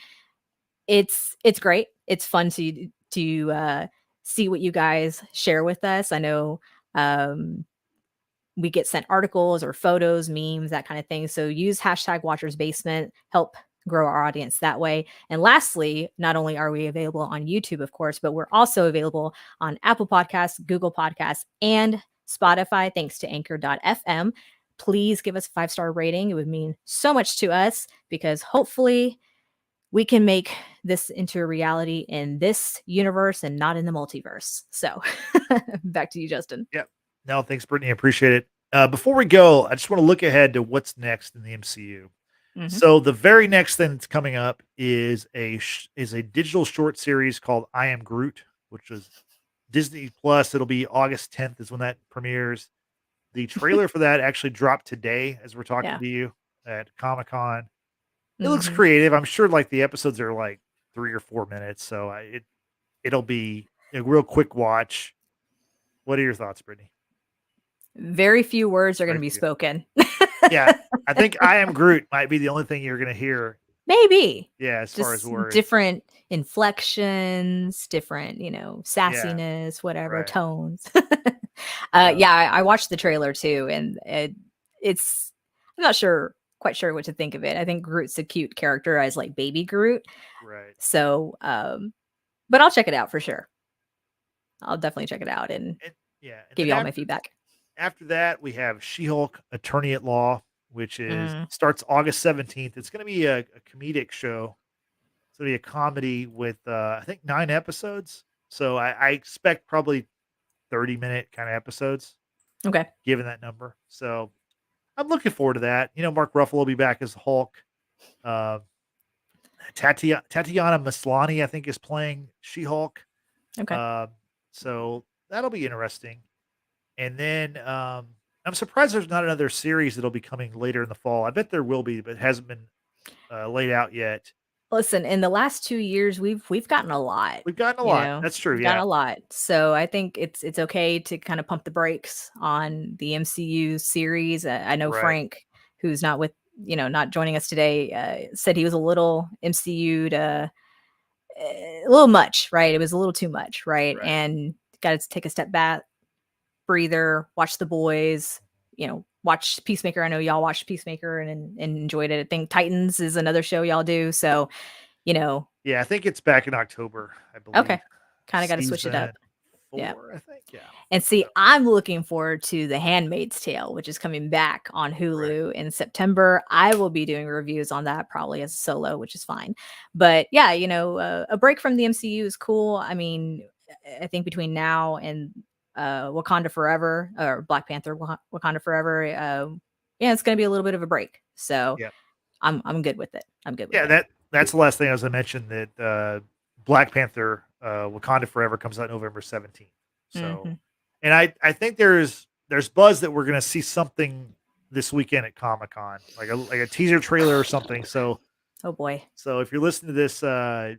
It's great. It's fun to see what you guys share with us. I know we get sent articles or photos, memes, that kind of thing. So use hashtag Watchers Basement, help grow our audience that way. And lastly, not only are we available on YouTube, of course, but we're also available on Apple Podcasts, Google Podcasts, and Spotify, thanks to anchor.fm. Please give us a 5-star rating. It would mean so much to us because hopefully we can make this into a reality in this universe and not in the multiverse. So back to you, Justin. Yeah. No, thanks, Brittany. I appreciate it. Before we go, I just want to look ahead to what's next in the MCU. Mm-hmm. So the very next thing that's coming up is a digital short series called I Am Groot, which is Disney Plus. It'll be August 10th is when that premieres. The trailer for that actually dropped today as we're talking Yeah. to you at Comic-Con. It Mm-hmm. looks creative. I'm sure like the episodes are like 3 or 4 minutes, so it'll be a real quick watch. What are your thoughts, Brittany? Very few words are going Very to be few. spoken. Yeah, I think I Am Groot might be the only thing you're going to hear. Maybe. Yeah, as far as Just words. different inflections, different, sassiness, whatever, right. tones. Yeah, I watched the trailer too, and it's I'm not quite sure what to think of it. I think Groot's a cute character as like baby Groot. Right. So, but I'll check it out for sure. I'll definitely check it out and Yeah. And give then you all my feedback. After that, we have She-Hulk Attorney at Law, which Mm. starts August 17th. It's going to be a comedic show. It's going to be a comedy with, I think, 9 episodes. So I expect probably 30-minute kind of episodes, Okay. given that number. So I'm looking forward to that. Mark Ruffalo will be back as Hulk. Tatiana Maslany, I think, is playing She-Hulk. Okay. So that'll be interesting. And then I'm surprised there's not another series that'll be coming later in the fall. I bet there will be, but it hasn't been laid out yet. Listen, in the last 2 years, we've gotten a lot. We've gotten a lot. That's true. We've Yeah. gotten a lot. So I think it's okay to kind of pump the brakes on the MCU series. I know Right. Frank, who's not joining us today, said he was a little MCU'd a little much, right? It was a little too much, right? Right. And got to take a step back, breather, watch The Boys, watch Peacemaker. I know y'all watched Peacemaker and enjoyed it. I think Titans is another show y'all do. So, Yeah, I think it's back in October, I believe. okay. Kind of got to switch it up. Season Yeah. 4, I think. Yeah. And see, I'm looking forward to The Handmaid's Tale, which is coming back on Hulu in September. I will be doing reviews on that probably as a solo, which is fine. But yeah, a break from the MCU is cool. I mean, I think between now and Wakanda Forever or Black Panther Wakanda Forever, yeah, it's going to be a little bit of a break. So Yeah. I'm good with it. I'm good with Yeah, it. that's the last thing, as I mentioned, that Black Panther Wakanda Forever comes out November 17th. So, and I think there's buzz that we're going to see something this weekend at Comic-Con, like a teaser trailer or something. So, oh boy. So if you're listening to this on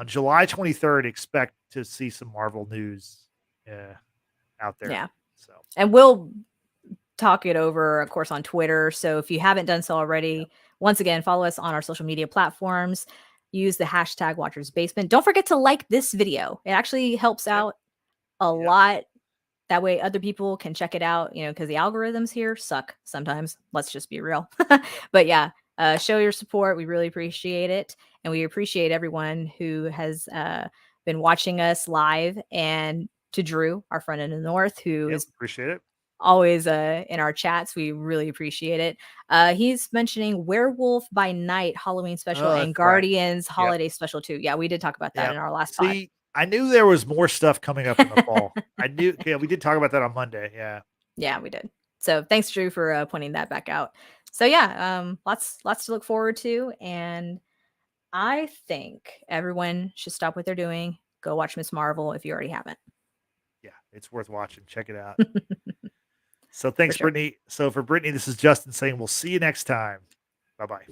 July 23rd, expect to see some Marvel news out there. Yeah. So, and we'll talk it over, of course, on Twitter. So if you haven't done so already, once again, follow us on our social media platforms. Use the hashtag Watchers Basement. Don't forget to like this video. It actually helps out a lot. That way other people can check it out, because the algorithms here suck sometimes. Let's just be real. But yeah, show your support. We really appreciate it. And we appreciate everyone who has been watching us live, and to Drew, our friend in the North, who is appreciate it. Always in our chats. We really appreciate it. He's mentioning Werewolf by Night Halloween special and Guardians holiday special too. Yeah, we did talk about that in our last pod. I knew there was more stuff coming up in the fall. I knew. Yeah, we did talk about that on Monday. Yeah. Yeah, we did. So thanks, Drew, for pointing that back out. So yeah, lots to look forward to, and I think everyone should stop what they're doing. Go watch Miss Marvel if you already haven't. Yeah, it's worth watching. Check it out. So thanks, Brittany. So for Brittany, this is Justin saying we'll see you next time. Bye-bye.